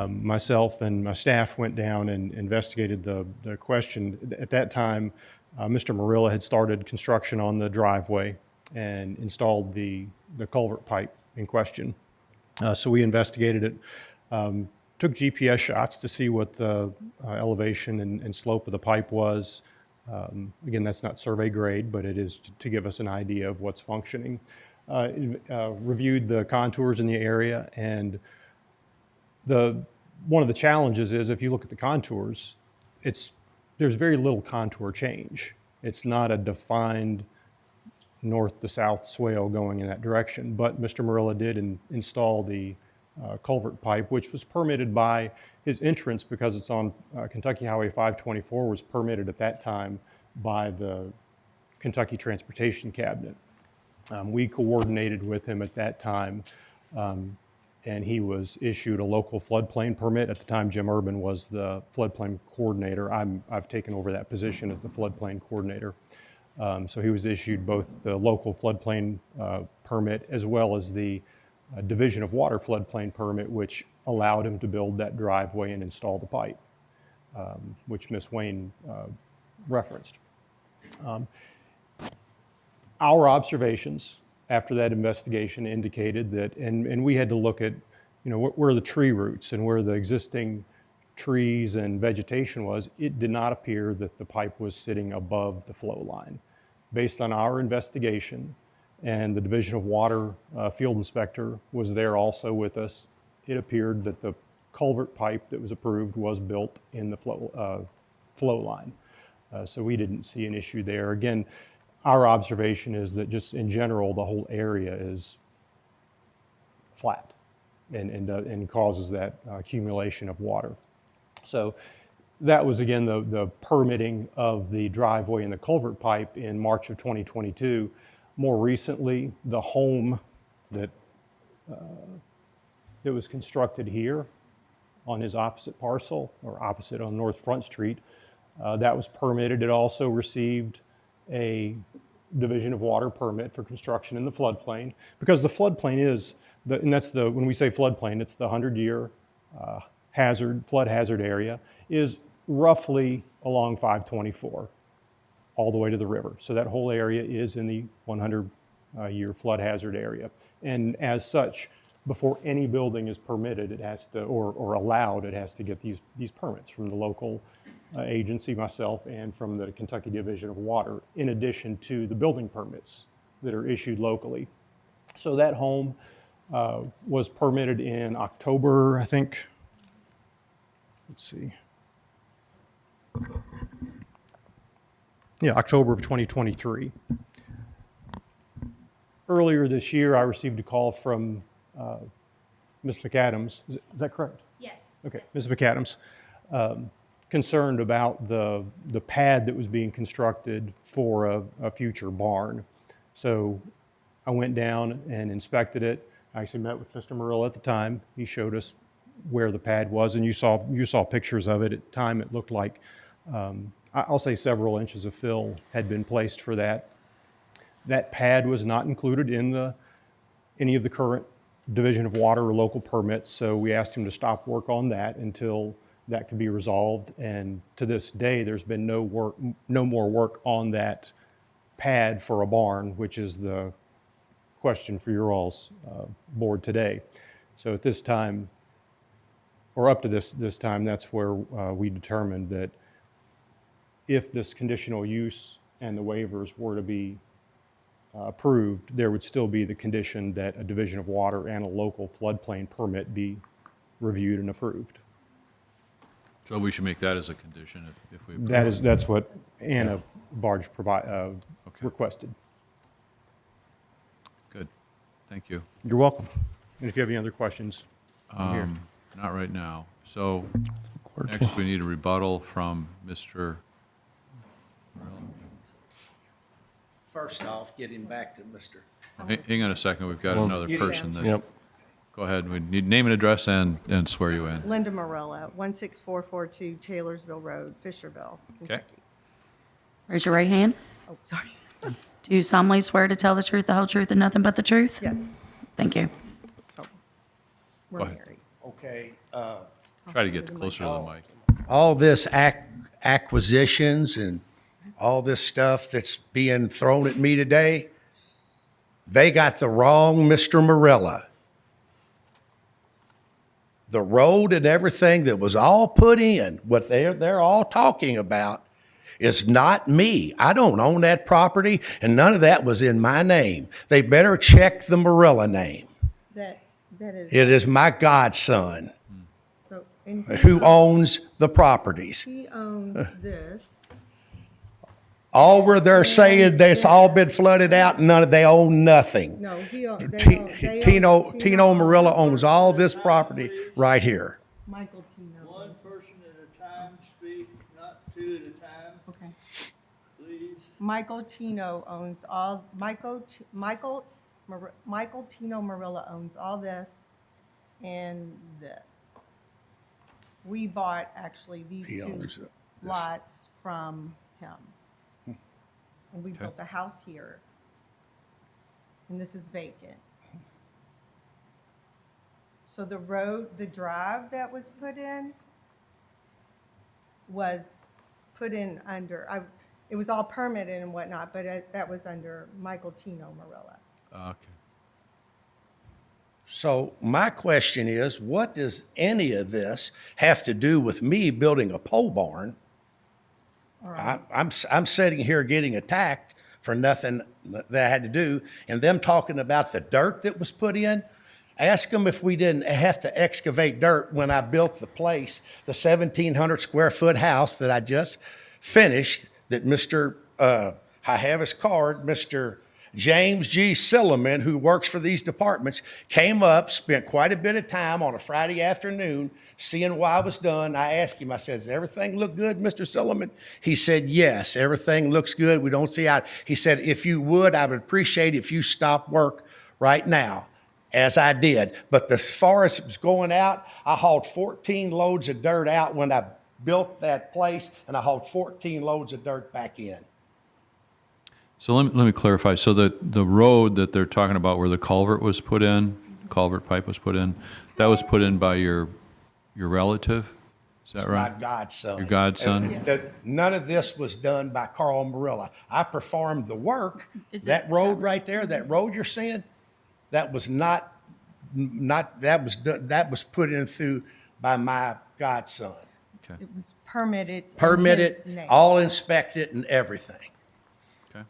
Myself and my staff went down and investigated the question. At that time, Mr. Marilla had started construction on the driveway and installed the culvert pipe in question. So we investigated it, took GPS shots to see what the elevation and slope of the pipe was. Again, that's not survey grade, but it is to give us an idea of what's functioning. Reviewed the contours in the area, and one of the challenges is if you look at the contours, there's very little contour change. It's not a defined north to south swale going in that direction, but Mr. Marilla did install the culvert pipe, which was permitted by his entrance because it's on Kentucky Highway 524, was permitted at that time by the Kentucky Transportation Cabinet. We coordinated with him at that time, and he was issued a local floodplain permit. At the time, Jim Urban was the floodplain coordinator. I've taken over that position as the floodplain coordinator. So he was issued both the local floodplain permit as well as the Division of Water floodplain permit, which allowed him to build that driveway and install the pipe, which Ms. Wayne referenced. Our observations after that investigation indicated that, and we had to look at, where the tree roots and where the existing trees and vegetation was, it did not appear that the pipe was sitting above the flow line. Based on our investigation, and the Division of Water field inspector was there also with us, it appeared that the culvert pipe that was approved was built in the flow line. So we didn't see an issue there. Again, our observation is that just in general, the whole area is flat and causes that accumulation of water. So that was, again, the permitting of the driveway and the culvert pipe in March of 2022. More recently, the home that was constructed here on his opposite parcel, or opposite on North Front Street, that was permitted. It also received a Division of Water permit for construction in the floodplain, because the floodplain is, when we say floodplain, it's the 100-year flood hazard area, is roughly along 524 all the way to the river. So that whole area is in the 100-year flood hazard area. And as such, before any building is permitted, it has to, or allowed, it has to get these permits from the local agency, myself, and from the Kentucky Division of Water, in addition to the building permits that are issued locally. So that home was permitted in October, I think. Let's see. Yeah, October of 2023. Earlier this year, I received a call from Ms. McAdams. Is that correct? Yes. Okay, Ms. McAdams, concerned about the pad that was being constructed for a future barn. So I went down and inspected it. I actually met with Mr. Morrell at the time. He showed us where the pad was, and you saw pictures of it. At the time, it looked like, I'll say several inches of fill had been placed for that. That pad was not included in any of the current Division of Water or local permits, so we asked him to stop work on that until that could be resolved. And to this day, there's been no more work on that pad for a barn, which is the question for your all's board today. So at this time, or up to this time, that's where we determined that if this conditional use and the waivers were to be approved, there would still be the condition that a Division of Water and a local floodplain permit be reviewed and approved. So we should make that as a condition if we approve. That's what Anna Barge requested. Good. Thank you. You're welcome. And if you have any other questions, I'm here. Not right now. So next we need a rebuttal from Mr. Morello. First off, getting back to Mr. Hang on a second. We've got another person that. Yep. Go ahead. We need name and address and swear you in. Linda Morella, 16442 Taylorsville Road, Fisherville, Kentucky. Raise your right hand. Oh, sorry. Do you solemnly swear to tell the truth, the whole truth, and nothing but the truth? Yes. Thank you. We're Go ahead. married. Okay. Try to get closer to the mic. All this acquisitions and all this stuff that's being thrown at me today, they got the wrong Mr. Morella. The road and everything that was all put in, what they're all talking about, is not me. I don't own that property, and none of that was in my name. They better check the Morella name. That is. It is my godson So, and who owns the properties. he owns this. All where they're saying that's all been flooded out, they own nothing. No, Tino Morella owns all this property right here. Michael Tino. One person at a time, speak, not two at a time, Okay. please. Michael Tino owns all, Michael Tino Morella owns all this and this. We bought actually these He two owns this. lots from him. And we built a house here. And this is vacant. So the drive that was put in was put in under, it was all permitted and whatnot, but that was under Michael Tino Morella. Okay. So my question is, what does any of this have to do with me building a pole barn? All right. I'm sitting here getting attacked for nothing that I had to do, and them talking about the dirt that was put in. Ask them if we didn't have to excavate dirt when I built the place, the 1,700 square foot house that I just finished, that I have his card, Mr. James G. Silliman, who works for these departments, came up, spent quite a bit of time on a Friday afternoon seeing why I was done. I asked him, I said, does everything look good, Mr. Silliman? He said, yes, everything looks good. We don't see how. He said, if you would, I would appreciate if you stopped work right now, as I did. But as far as it was going out, I hauled 14 loads of dirt out when I built that place, and I hauled 14 loads of dirt back in. So let me clarify. So the road that they're talking about where the culvert was put in, culvert pipe was put in, that was put in by your relative? Is that right? My godson. Your godson? None of this was done by Carl Morella. I performed the work. Is That it- road right there, that road you're seeing, that was that was put in through by my godson. Okay. It was permitted. in his Permitted, name. all inspected and everything. Okay.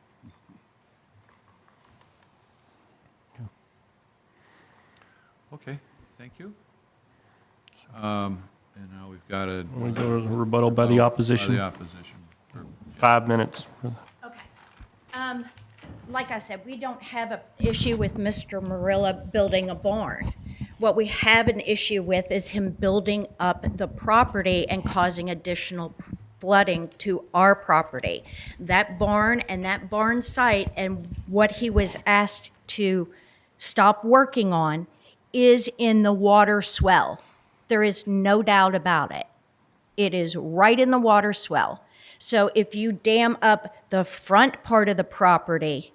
Okay, thank you. And now we've got a. We go to the rebuttal by the opposition. By the opposition. 5 minutes. Okay. Like I said, we don't have an issue with Mr. Marilla building a barn. What we have an issue with is him building up the property and causing additional flooding to our property. That barn and that barn site and what he was asked to stop working on is in the water swell. There is no doubt about it. It is right in the water swell. So if you dam up the front part of the property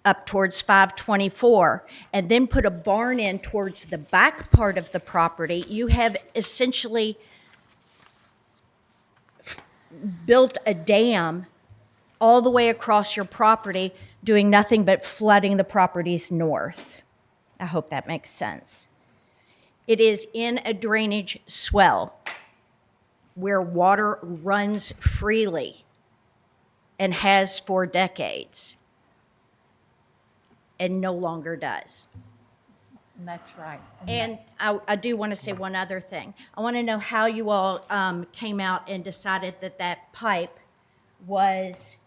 up towards 524 and then put a barn in towards the back part of the property, you have essentially built a dam all the way across your property, doing nothing but flooding the properties north. I hope that makes sense. It is in a drainage swell where water runs freely and has for decades and no longer does. And that's right. And I do want to say one other thing. I want to know how you all came out and decided that that pipe was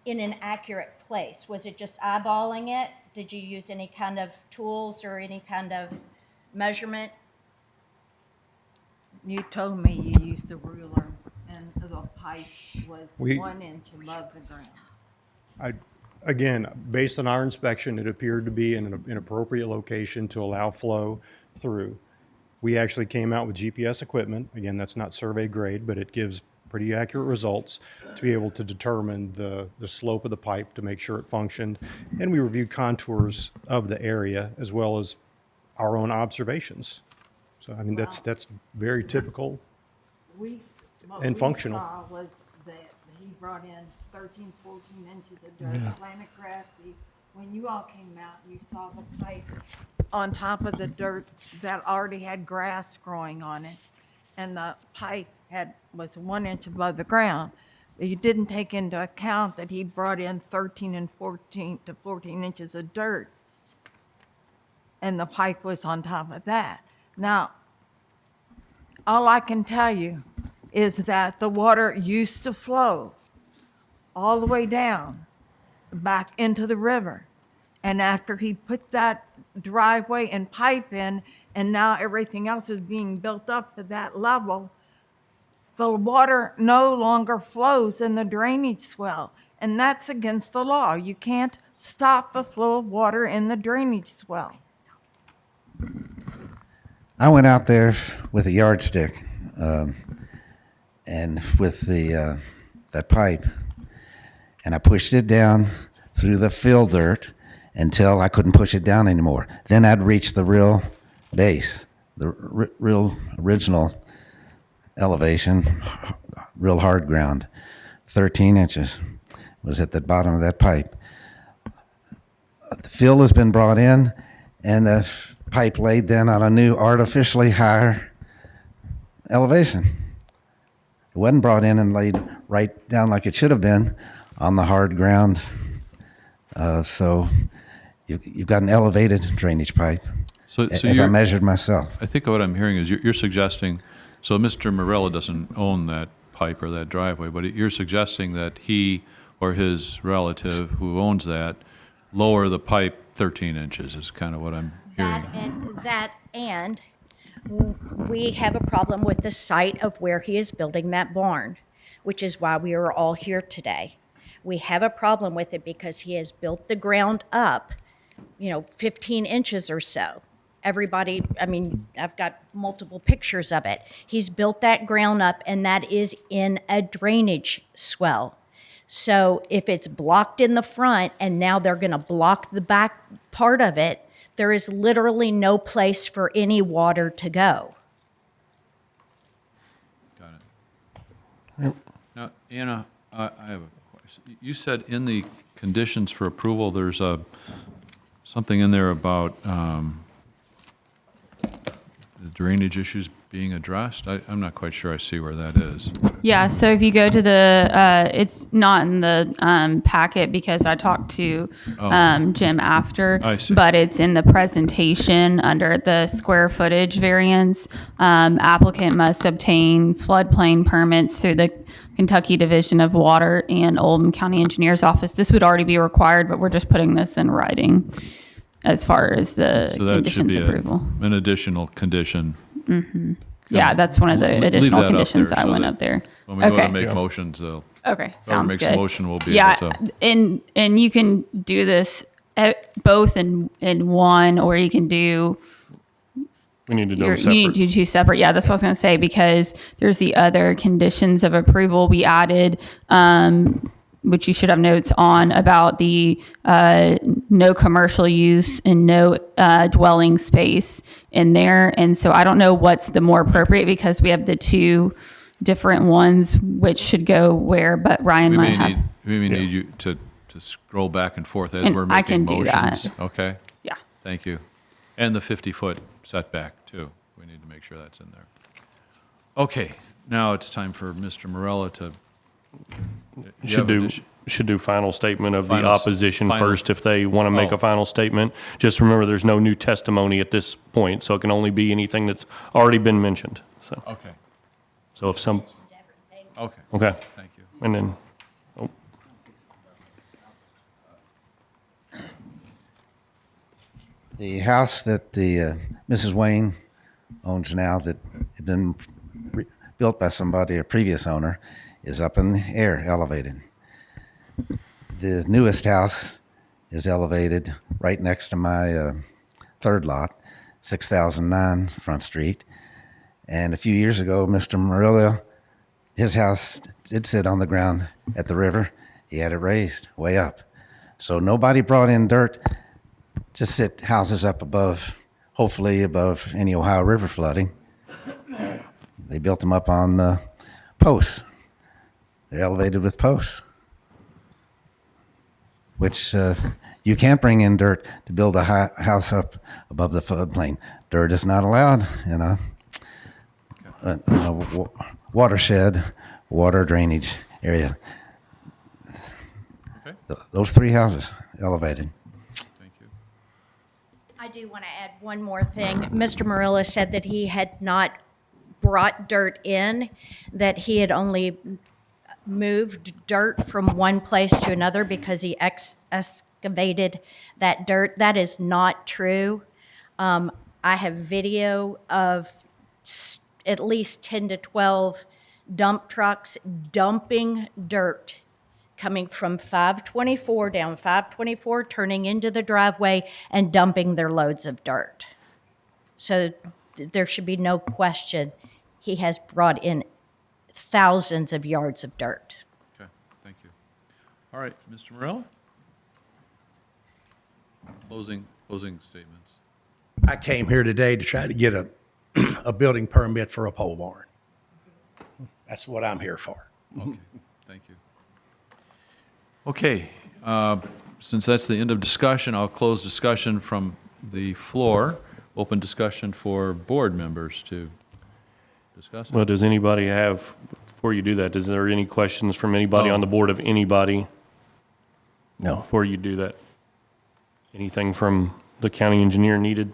in an accurate place. Was it just eyeballing it? Did you use any kind of tools or any kind of measurement? You told me you used the ruler and the pipe was We- 1 inch above the ground. Again, based on our inspection, it appeared to be in an appropriate location to allow flow through. We actually came out with GPS equipment. Again, that's not survey grade, but it gives pretty accurate results to be able to determine the slope of the pipe to make sure it functioned. And we reviewed contours of the area as well as our own observations. So, I mean, that's very typical. What And we functional. saw was that he brought in 13, 14 inches of dirt, planted grassy. When you all came out, you saw the pipe on top of the dirt that already had grass growing on it. And the pipe was 1 inch above the ground. But you didn't take into account that he brought in 13 and 14 to 14 inches of dirt. And the pipe was on top of that. Now, all I can tell you is that the water used to flow all the way down back into the river. And after he put that driveway and pipe in, and now everything else is being built up to that level, the water no longer flows in the drainage swell. And that's against the law. You can't stop the flow of water in the drainage swell. I went out there with a yardstick and with that pipe, and I pushed it down through the fill dirt until I couldn't push it down anymore. Then I'd reach the real base, the real original elevation, real hard ground. 13 inches was at the bottom of that pipe. The fill has been brought in, and the pipe laid then on a new artificially higher elevation. It wasn't brought in and laid right down like it should have been on the hard ground. So you've got an elevated drainage pipe, as I measured myself. I think what I'm hearing is you're suggesting, so Mr. Morella doesn't own that pipe or that driveway, but you're suggesting that he or his relative who owns that lower the pipe 13 inches is kind of what I'm hearing. And we have a problem with the site of where he is building that barn, which is why we are all here today. We have a problem with it because he has built the ground up, 15 inches or so. Everybody, I've got multiple pictures of it. He's built that ground up, and that is in a drainage swell. So if it's blocked in the front and now they're going to block the back part of it, there is literally no place for any water to go. Got it. Now, Anna, I have a question. You said in the conditions for approval, there's something in there about the drainage issues being addressed. I'm not quite sure I see where that is. Yeah, so if you go to the, it's not in the packet because I talked to Jim after, I see. but it's in the presentation under the square footage variance. Applicant must obtain floodplain permits through the Kentucky Division of Water and Oldham County Engineer's Office. This would already be required, but we're just putting this in writing as far as the So that should conditions be approval. an additional condition. Mm-hmm. Yeah, that's one of the Leave additional that up conditions there I so went that up there. When we go to Okay. make motions, they'll. Okay, whoever sounds makes good. a motion will be yeah, able to. and you can do this both in one, or you can do. We need to do You them need separate. to do two separate. Yeah, that's what I was going to say, because there's the other conditions of approval we added, which you should have notes on, about the no commercial use and no dwelling space in there. And so I don't know what's the more appropriate, because we have the two different ones which should go where, but Ryan We might may have. need, we may need you to scroll back and forth as And we're I making can do motions. that. Okay? Yeah. Thank you. And the 50-foot setback, too. We need to make sure that's in there. Okay, now it's time for Mr. Morella to. Should do final statement of the Final- opposition final- first if they want to make Oh. a final statement. Just remember, there's no new testimony at this point, so it can only be anything that's already been mentioned. So, Okay, so if some, okay. okay, Thank you. and then, oh, The house that the Mrs. Wayne owns now, that had been built by somebody, a previous owner, is up in the air, elevated. The newest house is elevated right next to my third lot, 6009 Front Street. And a few years ago, Mr. Murillo, his house did sit on the ground at the river. He had it raised way up. So nobody brought in dirt to sit houses up above, hopefully above any Ohio River flooding. They built them up on posts. They're elevated with posts, which you can't bring in dirt to build a house up above the floodplain. Dirt is not allowed in a watershed, water drainage area. Okay. Those three houses elevated. Thank you. I do want to add one more thing. Mr. Murillo said that he had not brought dirt in, that he had only moved dirt from one place to another because he excavated that dirt. That is not true. I have video of at least 10 to 12 dump trucks dumping dirt coming from 524 down 524, turning into the driveway and dumping their loads of dirt. So there should be no question. He has brought in thousands of yards of dirt. Okay, thank you. All right, Mr. Morella? Closing statements. I came here today to try to get a building permit for a pole barn. That's what I'm here for. Okay, thank you. Okay, since that's the end of discussion, I'll close discussion from the floor. Open discussion for board members to discuss. well, does anybody have, before you do that, is there any questions from anybody on the board of anybody? No. Before you do that? Anything from the county engineer needed?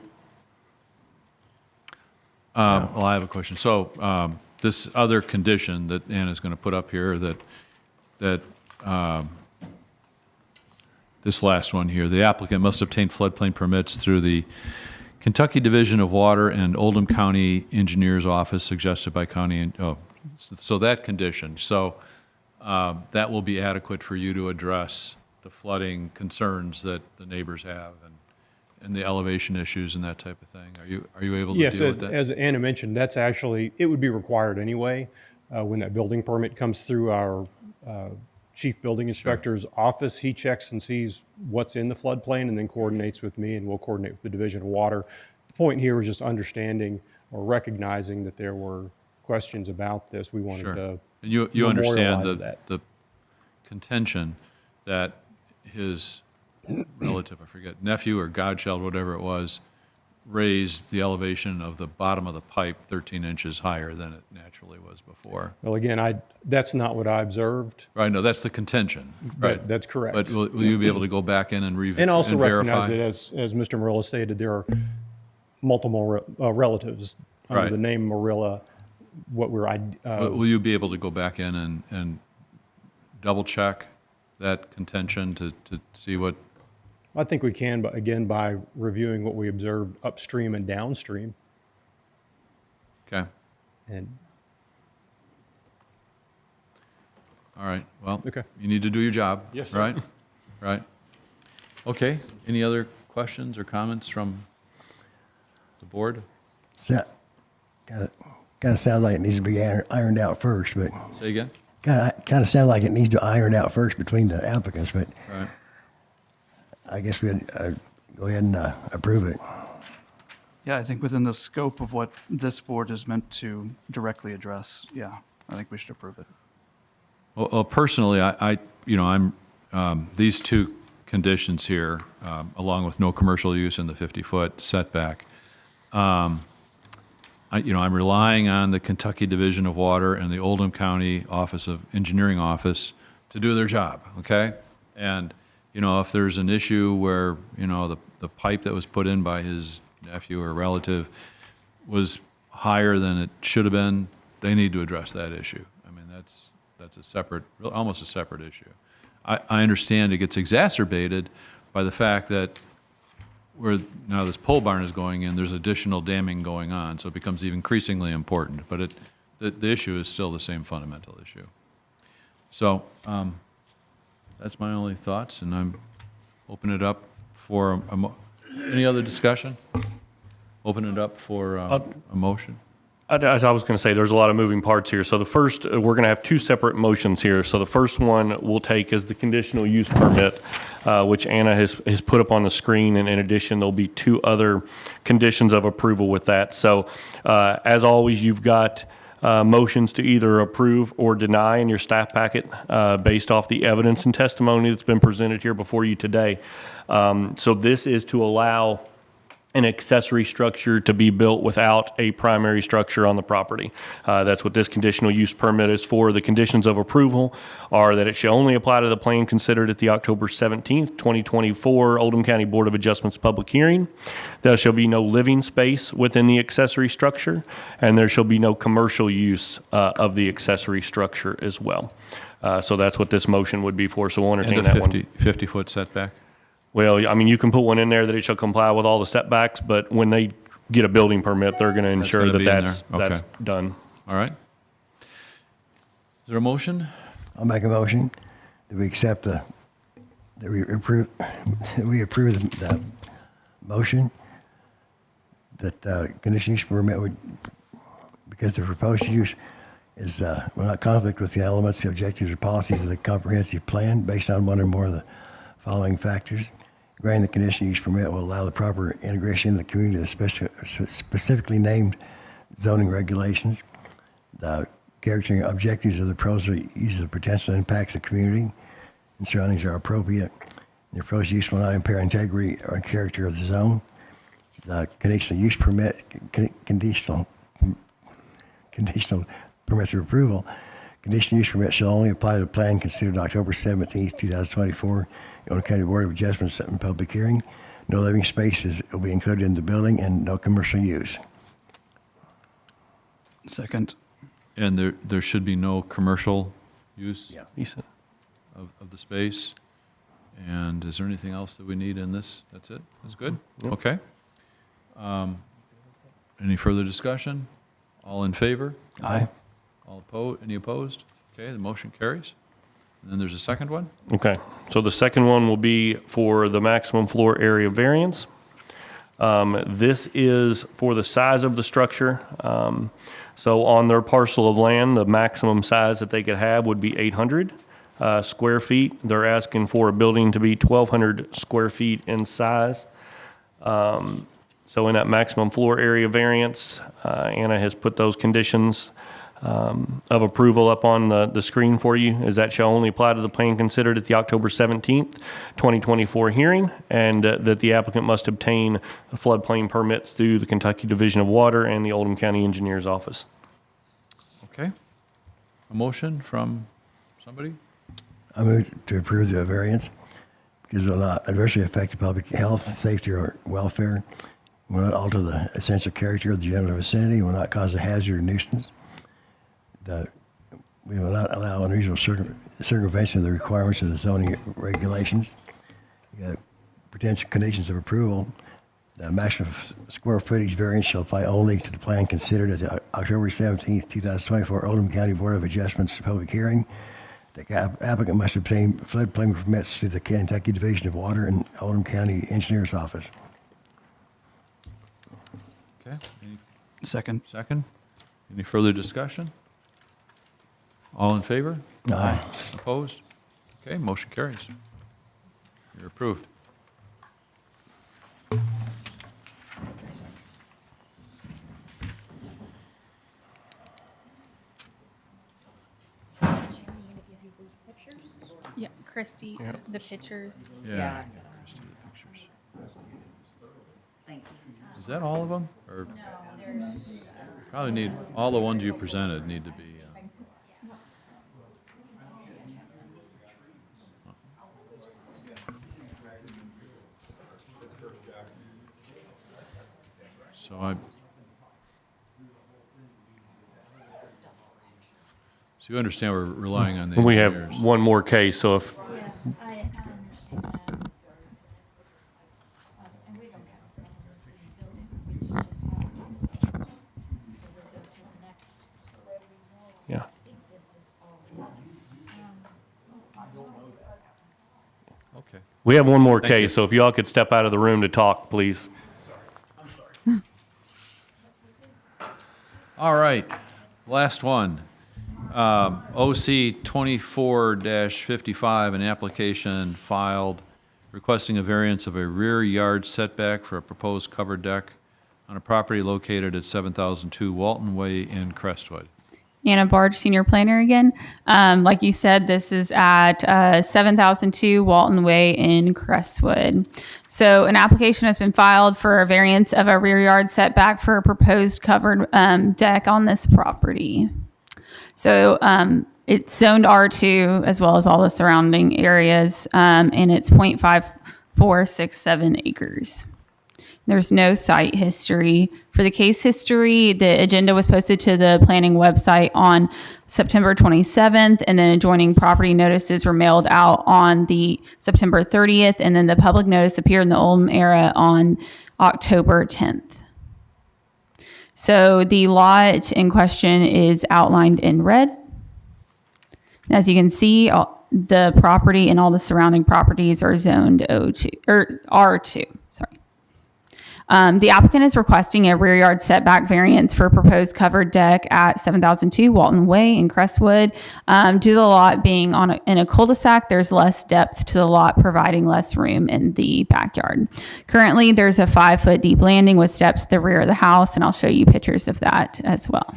Well, I have a question. So this other condition that Anna's going to put up here, that this last one here, the applicant must obtain floodplain permits through the Kentucky Division of Water and Oldham County Engineer's Office, suggested by county, so that condition. So that will be adequate for you to address the flooding concerns that the neighbors have and the elevation issues and that type of thing. Are you able to Yes, deal with that? as Anna mentioned, that's actually, it would be required anyway. When that building permit comes through our chief building inspector's office, he checks and sees what's in the floodplain and then coordinates with me, and we'll coordinate with the Division of Water. The point here is just understanding or recognizing that there were questions about this. We wanted Sure. to And you understand memorialize the contention that his relative, I forget, nephew or godchild, whatever it was, raised the elevation of the bottom of the pipe 13 inches higher than it naturally was before. Well, again, that's not what I observed. Right, no, that's the contention, right? That's correct. But will you be able to go back in and verify? And also recognize that, as Mr. Marilla stated, there are multiple relatives under Right. the name Marilla. What we're Will you be able to go back in and double check that contention to see what? I think we can, but again, by reviewing what we observed upstream and downstream. Okay, And all right, well, Okay. you need to do your job. Yes, sir. Right, right. Okay, any other questions or comments from the board? Kind of sounds like it needs to be ironed out first, but Say again? kind of sounds like it needs to be ironed out first between the applicants, but Right. I guess we'd go ahead and approve it. Yeah, I think within the scope of what this board is meant to directly address, yeah, I think we should approve it. Well, personally, I'm these two conditions here, along with no commercial use and the 50-foot setback. I'm relying on the Kentucky Division of Water and the Oldham County Office of Engineering Office to do their job. Okay, and if there's an issue where the pipe that was put in by his nephew or relative was higher than it should have been, they need to address that issue. I mean, that's a separate, almost a separate issue. I understand it gets exacerbated by the fact that where now this pole barn is going in, there's additional damming going on, so it becomes even increasingly important. But the issue is still the same fundamental issue. So that's my only thoughts, and I'm open it up for any other discussion. Open it up for a motion. As I was going to say, there's a lot of moving parts here. So the first, we're going to have two separate motions here. So the first one we'll take is the conditional use permit, which Anna has put up on the screen. And in addition, there'll be two other conditions of approval with that. So as always, you've got motions to either approve or deny in your staff packet based off the evidence and testimony that's been presented here before you today. So this is to allow an accessory structure to be built without a primary structure on the property. That's what this conditional use permit is for. The conditions of approval are that it shall only apply to the plan considered at the October 17th, 2024 Oldham County Board of Adjustments public hearing. There shall be no living space within the accessory structure, and there shall be no commercial use of the accessory structure as well. So that's what this motion would be for. So we'll entertain that one. 50-foot setback? Well, I mean, you can put one in there that it shall comply with all the setbacks, but when they get a building permit, they're going to ensure gonna that be in that's there. done. All right. Is there a motion? I'll make a motion that we accept that we approve the motion that conditional use permit would, because the proposed use is will not conflict with the elements, the objectives, or policies of the comprehensive plan based on one or more of the following factors. Granting the conditional use permit will allow the proper integration of the community of specifically named zoning regulations. The character and objectives of the proposed use of potential impacts the community and surroundings are appropriate. The proposed use will not impair integrity or character of the zone. The conditional use permit, conditional permits of approval, conditional use permit shall only apply to the plan considered October 17th, 2024, Oldham County Board of Adjustments in public hearing. No living spaces will be included in the building and no commercial use. Second. And there should be no commercial use He said. of the space? And is there anything else that we need in this? That's it? That's good? Okay. Any further discussion? All in favor? Aye. All opposed? Any opposed? Okay, the motion carries. And then there's a second one? Okay, so the second one will be for the maximum floor area variance. This is for the size of the structure. So on their parcel of land, the maximum size that they could have would be 800 square feet. They're asking for a building to be 1,200 square feet in size. So in that maximum floor area variance, Anna has put those conditions of approval up on the screen for you, is that shall only apply to the plan considered at the October 17th, 2024 hearing, and that the applicant must obtain floodplain permits through the Kentucky Division of Water and the Oldham County Engineers Office. Okay. A motion from somebody? I move to approve the variance because it will not adversely affect the public health, safety, or welfare. It will not alter the essential character of the general vicinity. It will not cause a hazard or nuisance. We will not allow unreasonable circumvention of the requirements of the zoning regulations. Potential conditions of approval. The maximum square footage variance shall apply only to the plan considered at the October 17th, 2024 Oldham County Board of Adjustments public hearing. The applicant must obtain floodplain permits through the Kentucky Division of Water and Oldham County Engineer's Office. Okay. Any Second. second? Any further discussion? All in favor? Aye. Opposed? Okay, motion carries. You're approved. Yeah, Christy, the pictures. Yeah. Is that all of them? Or probably need, all the ones you presented need to be. So you understand we're relying on the We engineers. have one more case, so if, I understand that. And we don't have. yeah. Okay. We have one more Thank you. case, so if y'all could step out of the room to talk, please. All right, last one. OC 24-55, an application filed requesting a variance of a rear yard setback for a proposed covered deck on a property located at 7002 Walton Way in Crestwood. Anna Barge, Senior Planner again. Like you said, this is at 7002 Walton Way in Crestwood. So an application has been filed for a variance of a rear yard setback for a proposed covered deck on this property. So it's zoned R2 as well as all the surrounding areas, and it's 0.5467 acres. There's no site history. For the case history, the agenda was posted to the planning website on September 27th, and then adjoining property notices were mailed out on the September 30th, and then the public notice appeared in the Oldham Era on October 10th. So the lot in question is outlined in red. As you can see, the property and all the surrounding properties are zoned O2 or R2. Sorry. The applicant is requesting a rear yard setback variance for a proposed covered deck at 7002 Walton Way in Crestwood. Due to the lot being in a cul-de-sac, there's less depth to the lot, providing less room in the backyard. Currently, there's a 5-foot deep landing with steps at the rear of the house, and I'll show you pictures of that as well.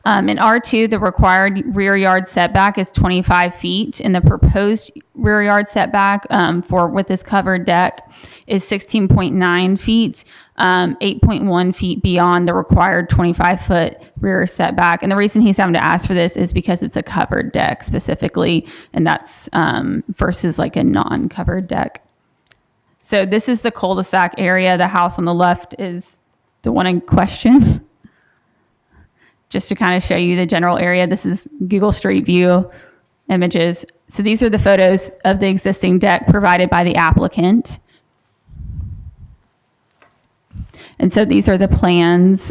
In R2, the required rear yard setback is 25 feet, and the proposed rear yard setback with this covered deck is 16.9 feet, 8.1 feet beyond the required 25-foot rear setback. And the reason he's having to ask for this is because it's a covered deck specifically, and that's versus like a non-covered deck. So this is the cul-de-sac area. The house on the left is the one in question. Just to kind of show you the general area, this is Google Street View images. So these are the photos of the existing deck provided by the applicant. And so these are the plans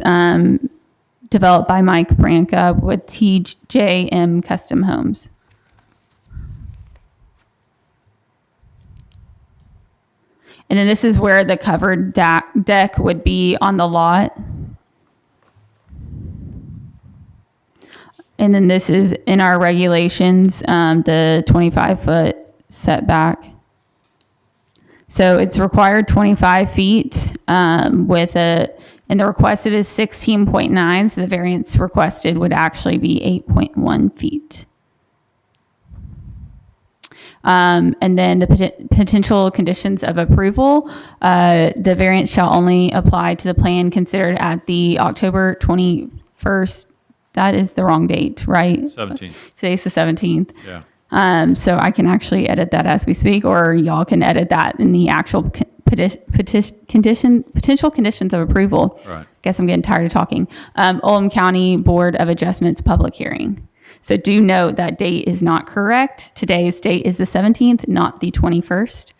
developed by Mike Branca with TJM Custom Homes. And then this is where the covered deck would be on the lot. And then this is in our regulations, the 25-foot setback. So it's required 25 feet and the requested is 16.9. So the variance requested would actually be 8.1 feet. And then the potential conditions of approval, the variance shall only apply to the plan considered at the October 21st. That is the wrong date, right? 17th. Today's the 17th. Yeah. So I can actually edit that as we speak, or y'all can edit that in the actual potential conditions of approval. Right. Guess I'm getting tired of talking. Oldham County Board of Adjustments public hearing. So do note that date is not correct. Today's date is the 17th, not the 21st.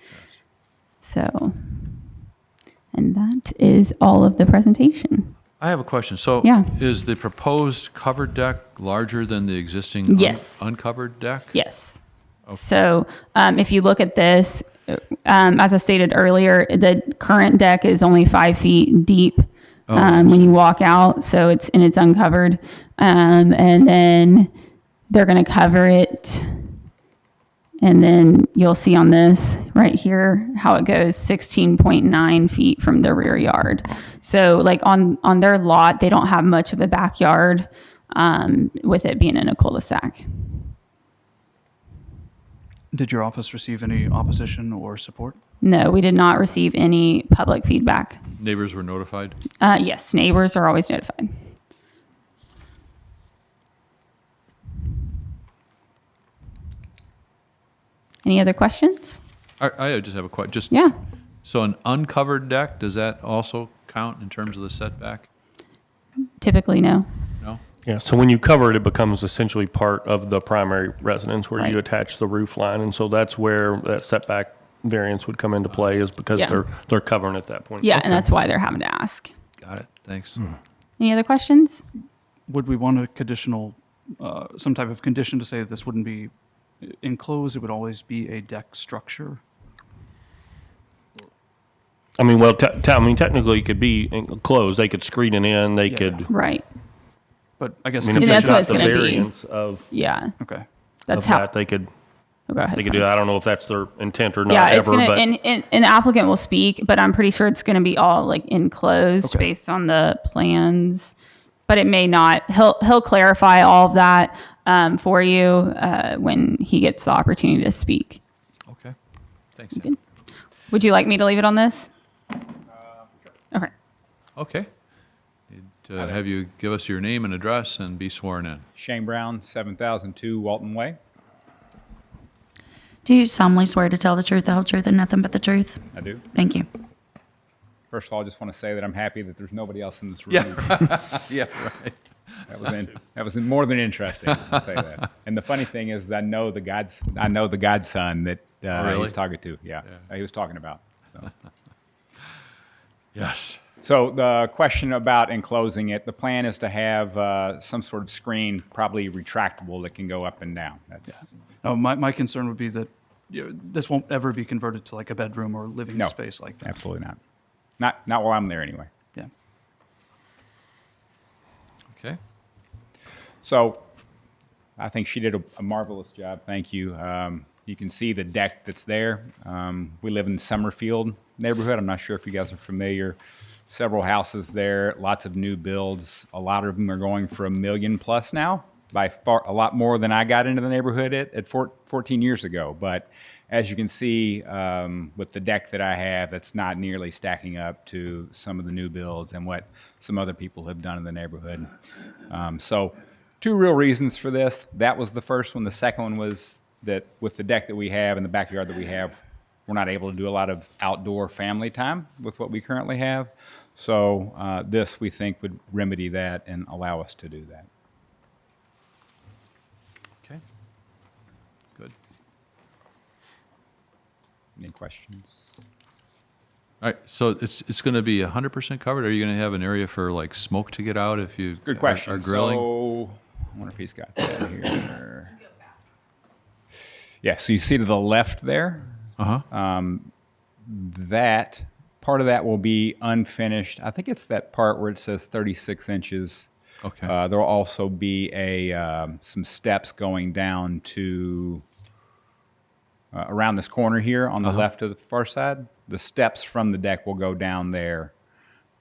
So, and that is all of the presentation. I have a question. So Yeah. is the proposed covered deck larger than the existing Yes. uncovered deck? Yes. So if you look at this, as I stated earlier, the current deck is only 5 feet deep when you walk out. So it's uncovered. And then they're going to cover it. And then you'll see on this right here how it goes 16.9 feet from the rear yard. So like on their lot, they don't have much of a backyard with it being in a cul-de-sac. Did your office receive any opposition or support? No, we did not receive any public feedback. Neighbors were notified? Yes, neighbors are always notified. Any other questions? I just have a question. Just Yeah. So an uncovered deck, does that also count in terms of the setback? Typically, no. No? Yeah, so when you cover it, it becomes essentially part of the primary residence where Right. you attach the roof line. And so that's where that setback variance would come into play, is because Yeah. they're covering at that point. Yeah, Okay. and that's why they're having to ask. Got it. Thanks. Any other questions? Would we want a conditional, some type of condition to say that this wouldn't be enclosed, it would always be a deck structure? I mean, well, technically it could be enclosed. They could screen it in, they could. Right. But I guess. I mean, if that's it's what just it's the gonna be. variance of. Yeah. Okay. That's of how. that, they could. Oh, go ahead, They could do sorry. that. I don't know if that's their intent or not Yeah, it's ever, gonna, but. and the applicant will speak, but I'm pretty sure it's gonna be all like enclosed Okay. based on the plans. But it may not. He'll clarify all of that for you when he gets the opportunity to speak. Okay. Thanks. Good. Would you like me to leave it on this? Okay. Okay. Need to have you give us your name and address and be sworn in. Shane Brown, 7002 Walton Way. Do you solemnly swear to tell the truth, the whole truth, and nothing but the truth? I do. Thank you. First of all, I just want to say that I'm happy that there's nobody else in this room. Yeah. Yeah, right. That was more than interesting to say that. And the funny thing is, I know the godson that he really? was talking to. Yeah, he was talking about. So. Yes. So the question about enclosing it, the plan is to have some sort of screen, probably retractable, that can go up and down. That's No, my concern would be that this won't ever be converted to like a bedroom or living no, space like that. absolutely not. Not while I'm there anyway. Yeah. Okay. So I think she did a marvelous job. Thank you. You can see the deck that's there. We live in Summerfield neighborhood. I'm not sure if you guys are familiar. Several houses there, lots of new builds. A lot of them are going for $1 million plus now, by far a lot more than I got into the neighborhood at 14 years ago. But as you can see, with the deck that I have, that's not nearly stacking up to some of the new builds and what some other people have done in the neighborhood. So 2 real reasons for this. That was the first one. The second one was that with the deck that we have and the backyard that we have, we're not able to do a lot of outdoor family time with what we currently have. So this, we think, would remedy that and allow us to do that. Okay. Good. Any questions? All right. So it's going to be 100% covered. Are you going to have an area for like smoke to get out if you Good question. are grilling? So I wonder if he's got that here. Yeah, so you see to the left there, that part of that will be unfinished. I think it's that part where it says 36 inches. Okay. There will also be some steps going down to around this corner here on the left of the far side. The steps from the deck will go down there,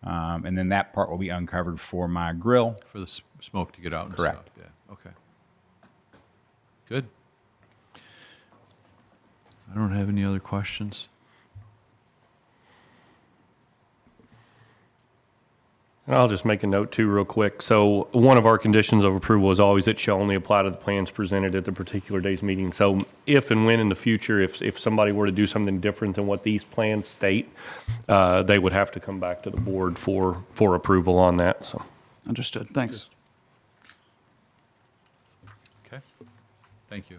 and then that part will be uncovered for my grill. For the smoke to get out and Correct. stuff. Yeah. Okay. Good. I don't have any other questions. And I'll just make a note too real quick. So one of our conditions of approval is always it shall only apply to the plans presented at the particular day's meeting. So if and when in the future, if somebody were to do something different than what these plans state, they would have to come back to the board for approval on that. So Understood. Thanks. Okay. Thank you.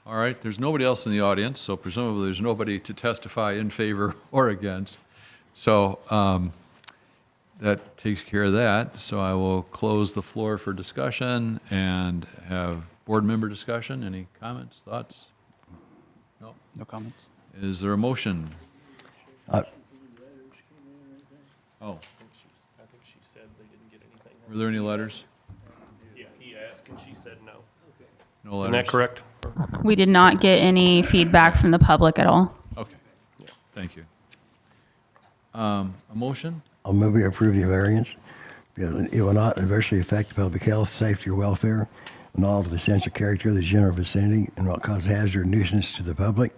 All right. There's nobody else in the audience, so presumably there's nobody to testify in favor or against. So that takes care of that. So I will close the floor for discussion and have board member discussion. Any comments, thoughts? No? No comments. Is there a motion? Oh, I think she said they didn't get anything. were there any letters? Yeah, he asked and she said no. No letters? Isn't that correct? We did not get any feedback from the public at all. Okay, thank you. A motion? I'll move we approve the variance because it will not adversely affect public health, safety, or welfare, and all of the essential character of the general vicinity, and will cause hazard or nuisance to the public.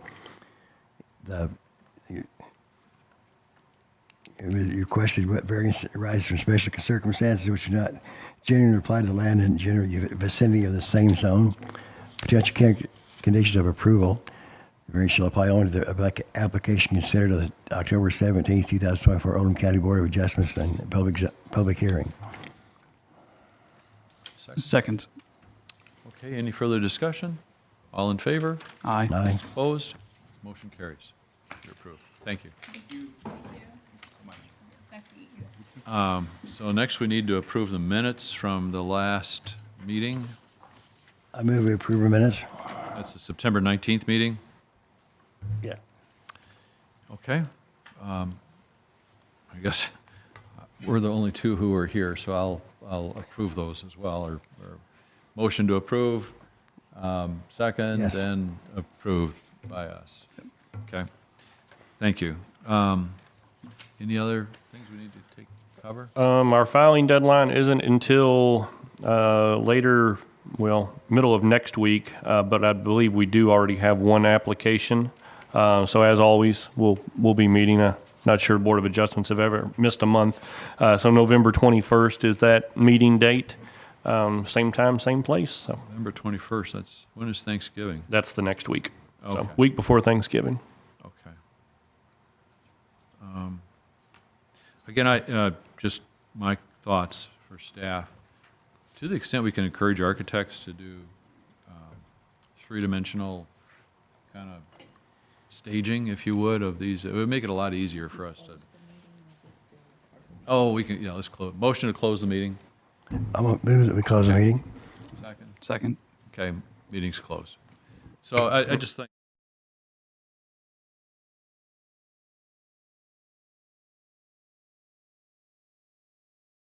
It was requested what variance arises from special circumstances which do not generally apply to the land in general vicinity of the same zone. Potential conditions of approval. The variance shall apply only to the application considered at the October 17, 2024 Oldham County Board of Adjustments and public hearing. Second. Okay, any further discussion? All in favor? Aye. Aye. Opposed? Motion carries. You're approved. Thank you. So next we need to approve the minutes from the last meeting. I move we approve the minutes. That's the September 19th meeting. Yeah. Okay. I guess we're the only two who are here, so I'll approve those as well, or motion to approve, second, Yes. and approved by us. Okay. Thank you. Any other things we need to cover? Our filing deadline isn't until later, well, middle of next week, but I believe we do already have one application. So as always, we'll be meeting. Not sure Board of Adjustments have ever missed a month. So November 21st is that meeting date. Same time, same place. So November 21st, when is Thanksgiving? that's the next week. Okay. So week before Thanksgiving. Okay. Again, just my thoughts for staff. To the extent we can encourage architects to do three-dimensional kind of staging, if you would, of these, it would make it a lot easier for us to. Oh, we can, let's close. Motion to close the meeting. I'm going to move that we close the meeting. Second. Second. Okay, meeting's closed. So I just think.